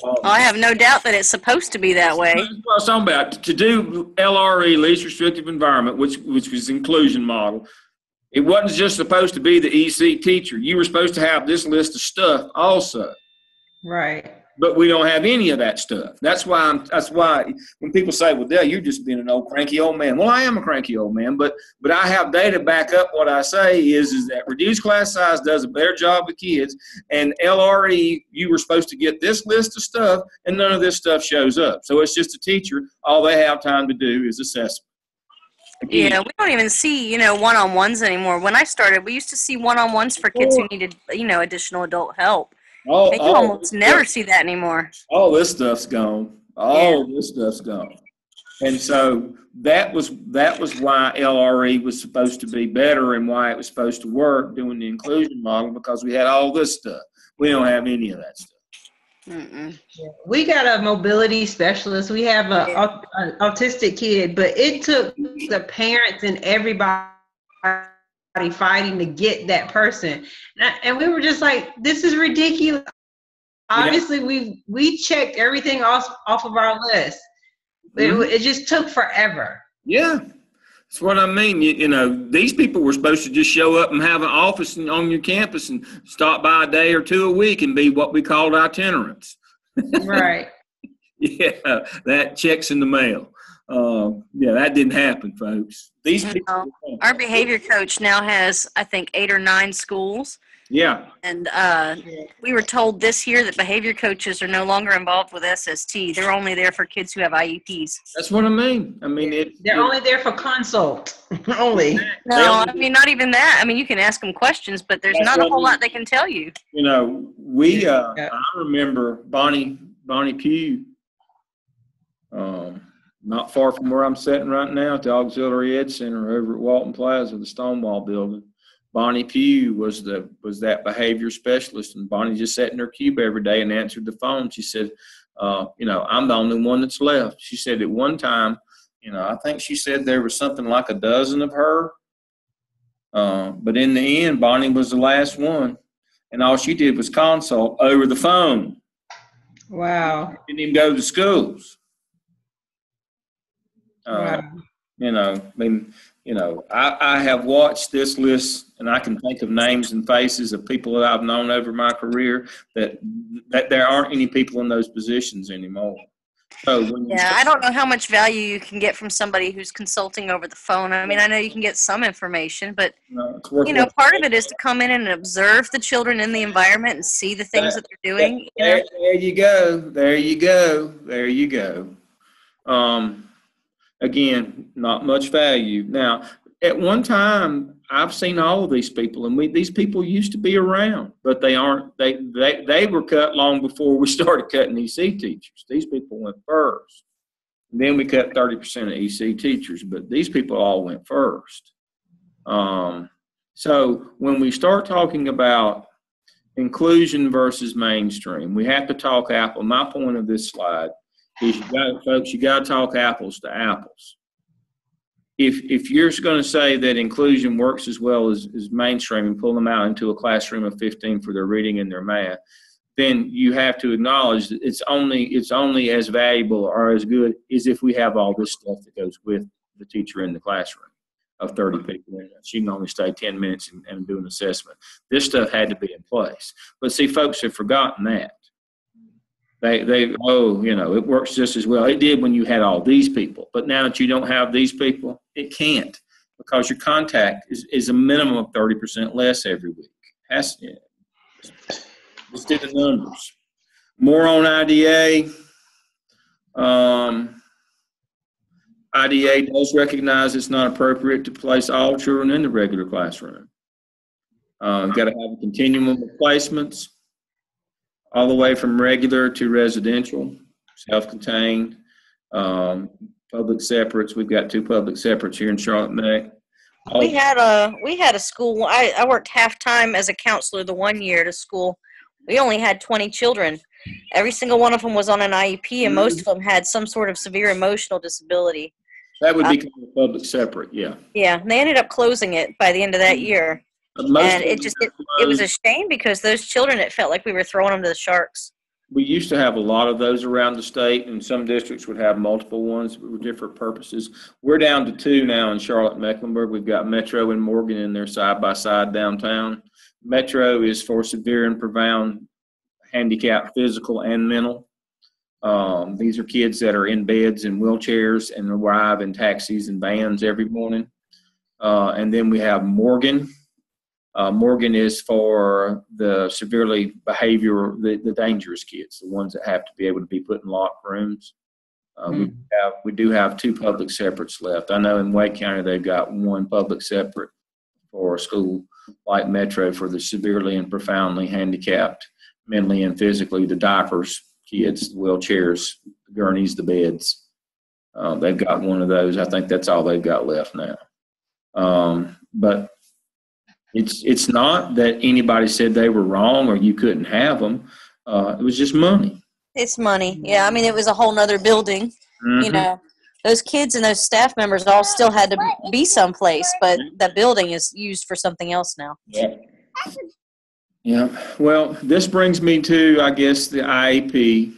Well, I have no doubt that it's supposed to be that way. That's what I was talking about. To do LRE, least restrictive environment, which was inclusion model, it wasn't just supposed to be the EC teacher. You were supposed to have this list of stuff also. Right. But we don't have any of that stuff. That's why when people say, "Well, Dale, you're just being an old cranky old man." Well, I am a cranky old man, but I have data back up what I say is that reduced class size does a better job with kids, and LRE, you were supposed to get this list of stuff, and none of this stuff shows up. So it's just a teacher. All they have time to do is assessment. Again, Yeah, we don't even see, one-on-ones anymore. When I started, we used to see one-on-ones for kids who needed, additional adult help. And you almost never see that anymore. All this stuff's gone. This stuff's gone. And so that was why LRE was supposed to be better and why it was supposed to work doing the inclusion model, because we had all this stuff. We don't have any of that stuff. Mm-mm. We got a mobility specialist. We have an autistic kid, but it took the parents and everybody fighting to get that person. And we were just like, this is ridiculous. Obviously, we checked everything off of our list. But it just took forever. Yeah. That's what I mean. These people were supposed to just show up and have an office on your campus and stop by a day or two a week and be what we called itinerants. Right. Yeah, that checks in the mail. That didn't happen, folks. These people. Our behavior coach now has, I think, 8 or 9 schools. Yeah. And we were told this year that behavior coaches are no longer involved with SST. They're only there for kids who have IEPs. That's what I mean. They're only there for consult. Only. No, not even that. You can ask them questions, but there's not a whole lot they can tell you. I remember Bonnie Pugh, not far from where I'm sitting right now at the Auxiliary Ed Center over at Walton Plaza, the Stonewall building. Bonnie Pugh was that behavior specialist, and Bonnie just sat in her cube every day and answered the phone. She said, I'm the only one that's left. She said at one time, I think she said there was something like a dozen of her. But in the end, Bonnie was the last one, and all she did was consult over the phone. Wow. Didn't even go to schools. Wow. I have watched this list, and I can think of names and faces of people that I've known over my career that there aren't any people in those positions anymore. So I don't know how much value you can get from somebody who's consulting over the phone. I know you can get some information, but part of it is to come in and observe the children in the environment and see the things that they're doing. There you go. Again, not much value. Now, at one time, I've seen all of these people, and these people used to be around, but they aren't. They were cut long before we started cutting EC teachers. These people went first. And then we cut 30% of EC teachers, but these people all went first. So when we start talking about inclusion versus mainstream, we have to talk apple. My point of this slide is, you got to talk apples to apples. If you're going to say that inclusion works as well as mainstream and pull them out into a classroom of 15 for their reading and their math, then you have to acknowledge that it's only as valuable or as good as if we have all this stuff that goes with the teacher in the classroom of 30 people. She can only stay 10 minutes and do an assessment. This stuff had to be in place. But see, folks have forgotten that. It works just as well. It did when you had all these people. But now that you don't have these people, it can't, because your contact is a minimum of 30% less every week. Let's do the numbers. More on IDA. IDA does recognize it's not appropriate to place all children in the regular classroom. You've got to have a continuum of placements, all the way from regular to residential, self-contained, public separates. We've got 2 public separates here in Charlotte Neck. We had a school. I worked half-time as a counselor the one year at a school. We only had 20 children. Every single one of them was on an IEP, and most of them had some sort of severe emotional disability. That would become a public separate, yeah. Yeah, and they ended up closing it by the end of that year. And it was a shame because those children, it felt like we were throwing them to the sharks. We used to have a lot of those around the state, and some districts would have multiple ones for different purposes. We're down to 2 now in Charlotte-Mecklenburg. We've got Metro and Morgan in there side by side downtown. Metro is for severe and profound handicap, physical and mental. These are kids that are in beds and wheelchairs and arrive in taxis and vans every morning. And then we have Morgan. Morgan is for the severely the dangerous kids, the ones that have to be able to be put in locked rooms. We do have 2 public separates left. I know in Wake County they've got 1 public separate for a school like Metro for the severely and profoundly handicapped, mentally and physically, the diapers kids, the wheelchairs, the gurneys, the beds. They've got 1 of those. I think that's all they've got left now. But it's not that anybody said they were wrong or you couldn't have them. It was just money. It's money. Yeah, I mean, it was a whole nother building. You know, those kids and those staff members all still had to be someplace, but that building is used for something else now. Yeah. Yeah. Well, this brings me to, I guess, the IEP,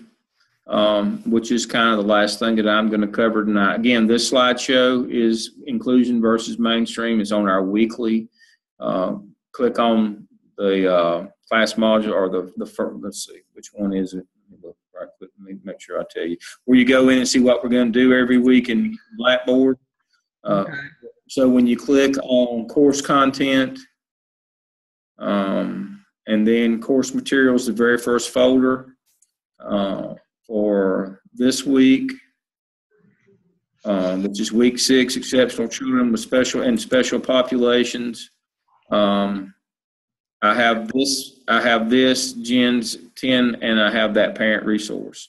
which is kind of the last thing that I'm going to cover tonight. Again, this slideshow is inclusion versus mainstream. It's on our weekly. Click on the class module or the first, let's see, which one is it? Let me make sure I tell you. Where you go in and see what we're going to do every week in Blackboard. So when you click on course content, and then course materials, the very first folder for this week, which is week 6, exceptional children with special populations. I have this Gens 10, and I have that parent resource.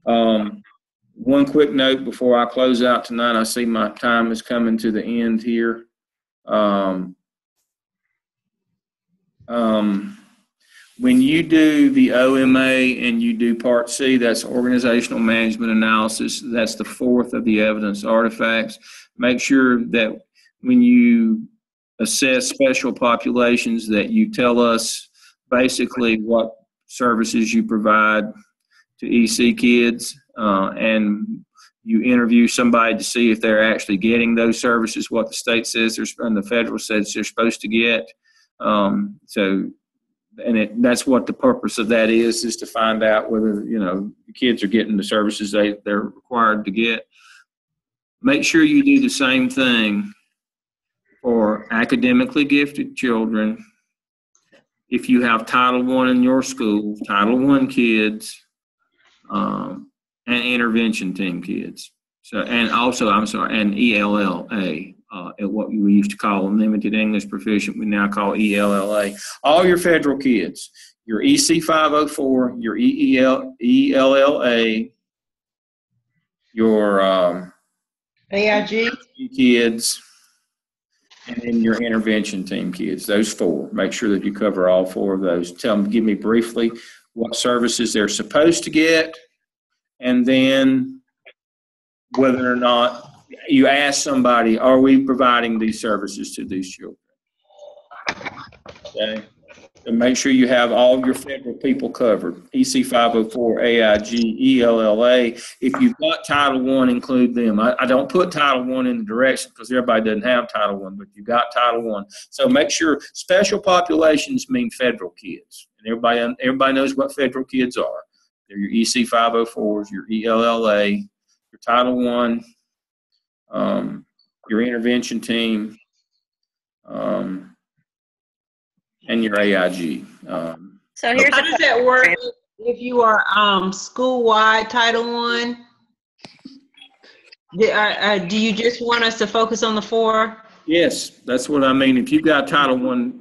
One quick note before I close out tonight. I see my time is coming to the end here. When you do the OMA and you do Part C, that's organizational management analysis. That's the 4th of the evidence artifacts. Make sure that when you assess special populations that you tell us basically what services you provide to EC kids, and you interview somebody to see if they're actually getting those services, what the state says and the federal says they're supposed to get. That's what the purpose of that is to find out whether, the kids are getting the services they're required to get. Make sure you do the same thing for academically gifted children. If you have Title I in your school, Title I kids, and intervention team kids. And ELLA, what we used to call limited English proficient, we now call ELLA. All your federal kids, your EC 504, your ELLA, your AIG kids, and then your intervention team kids, those 4. Make sure that you cover all 4 of those. Give me briefly what services they're supposed to get, and then whether or not you ask somebody, are we providing these services to these children? Okay. And make sure you have all your federal people covered. EC 504, AIG, ELLA. If you've got Title I, include them. I don't put Title I in the direction because everybody doesn't have Title I, but you've got Title I. So make sure special populations mean federal kids. And everybody knows what federal kids are. They're your EC 504s, your ELLA, your Title I, your intervention team, and your AIG. So here's how does that work if you are school-wide Title I? Do you just want us to focus on the 4? Yes, that's what I mean. If you've got Title I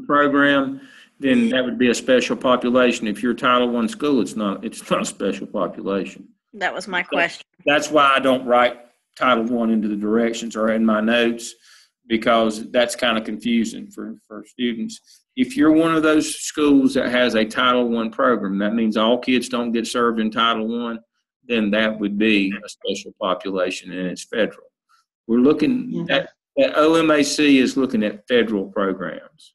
program, then that would be a special population. If you're a Title I school, it's not a special population. That was my question. That's why I don't write Title I into the directions or in my notes. because that's kind of confusing for students. If you're one of those schools that has a Title I program, that means all kids don't get served in Title I, then that would be a special population and it's federal. We're looking at OMAC is looking at federal programs.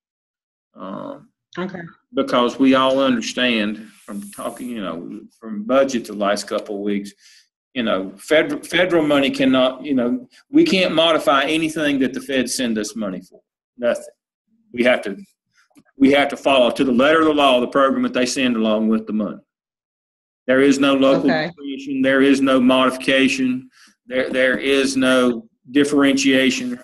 Okay. Because we all understand from talking, from budget the last couple of weeks, federal money cannot, we can't modify anything that the feds send us money for. Nothing. We have to follow to the letter of the law the program that they send along with the money. There is no local discretion. There is no modification. There is no differentiation.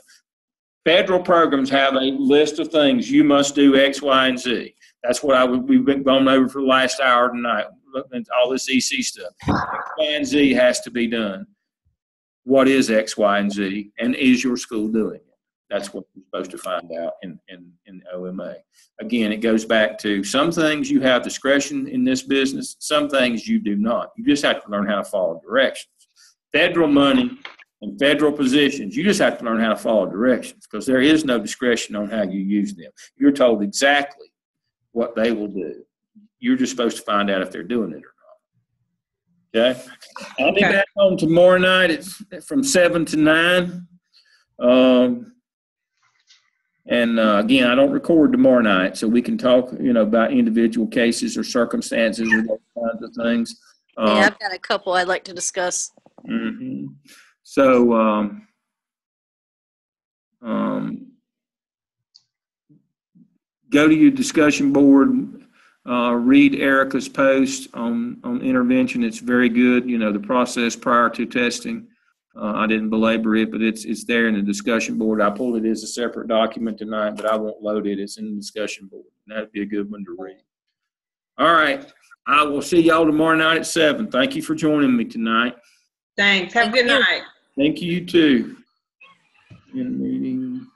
Federal programs have a list of things you must do X, Y, and Z. That's what we've been going over for the last hour tonight, looking at all this EC stuff. X, Y, and Z has to be done. What is X, Y, and Z, and is your school doing it? That's what you're supposed to find out in OMA. Again, it goes back to some things you have discretion in this business, some things you do not. You just have to learn how to follow directions. Federal money and federal positions, you just have to learn how to follow directions because there is no discretion on how you use them. You're told exactly what they will do. You're just supposed to find out if they're doing it or not. Okay? I'll be back on tomorrow night. It's from 7 to 9. Again, I don't record tomorrow night, so we can talk, about individual cases or circumstances or those kinds of things. Yeah, I've got a couple I'd like to discuss. Mm-hmm. So, go to your discussion board, read Erica's post on intervention. It's very good. The process prior to testing. I didn't belabor it, but it's there in the discussion board. I pulled it as a separate document tonight, but I won't load it. It's in the discussion board. That'd be a good one to read. All right. I will see y'all tomorrow night at 7. Thank you for joining me tonight. Thanks. Have a good night. Thank you, you too. In meeting.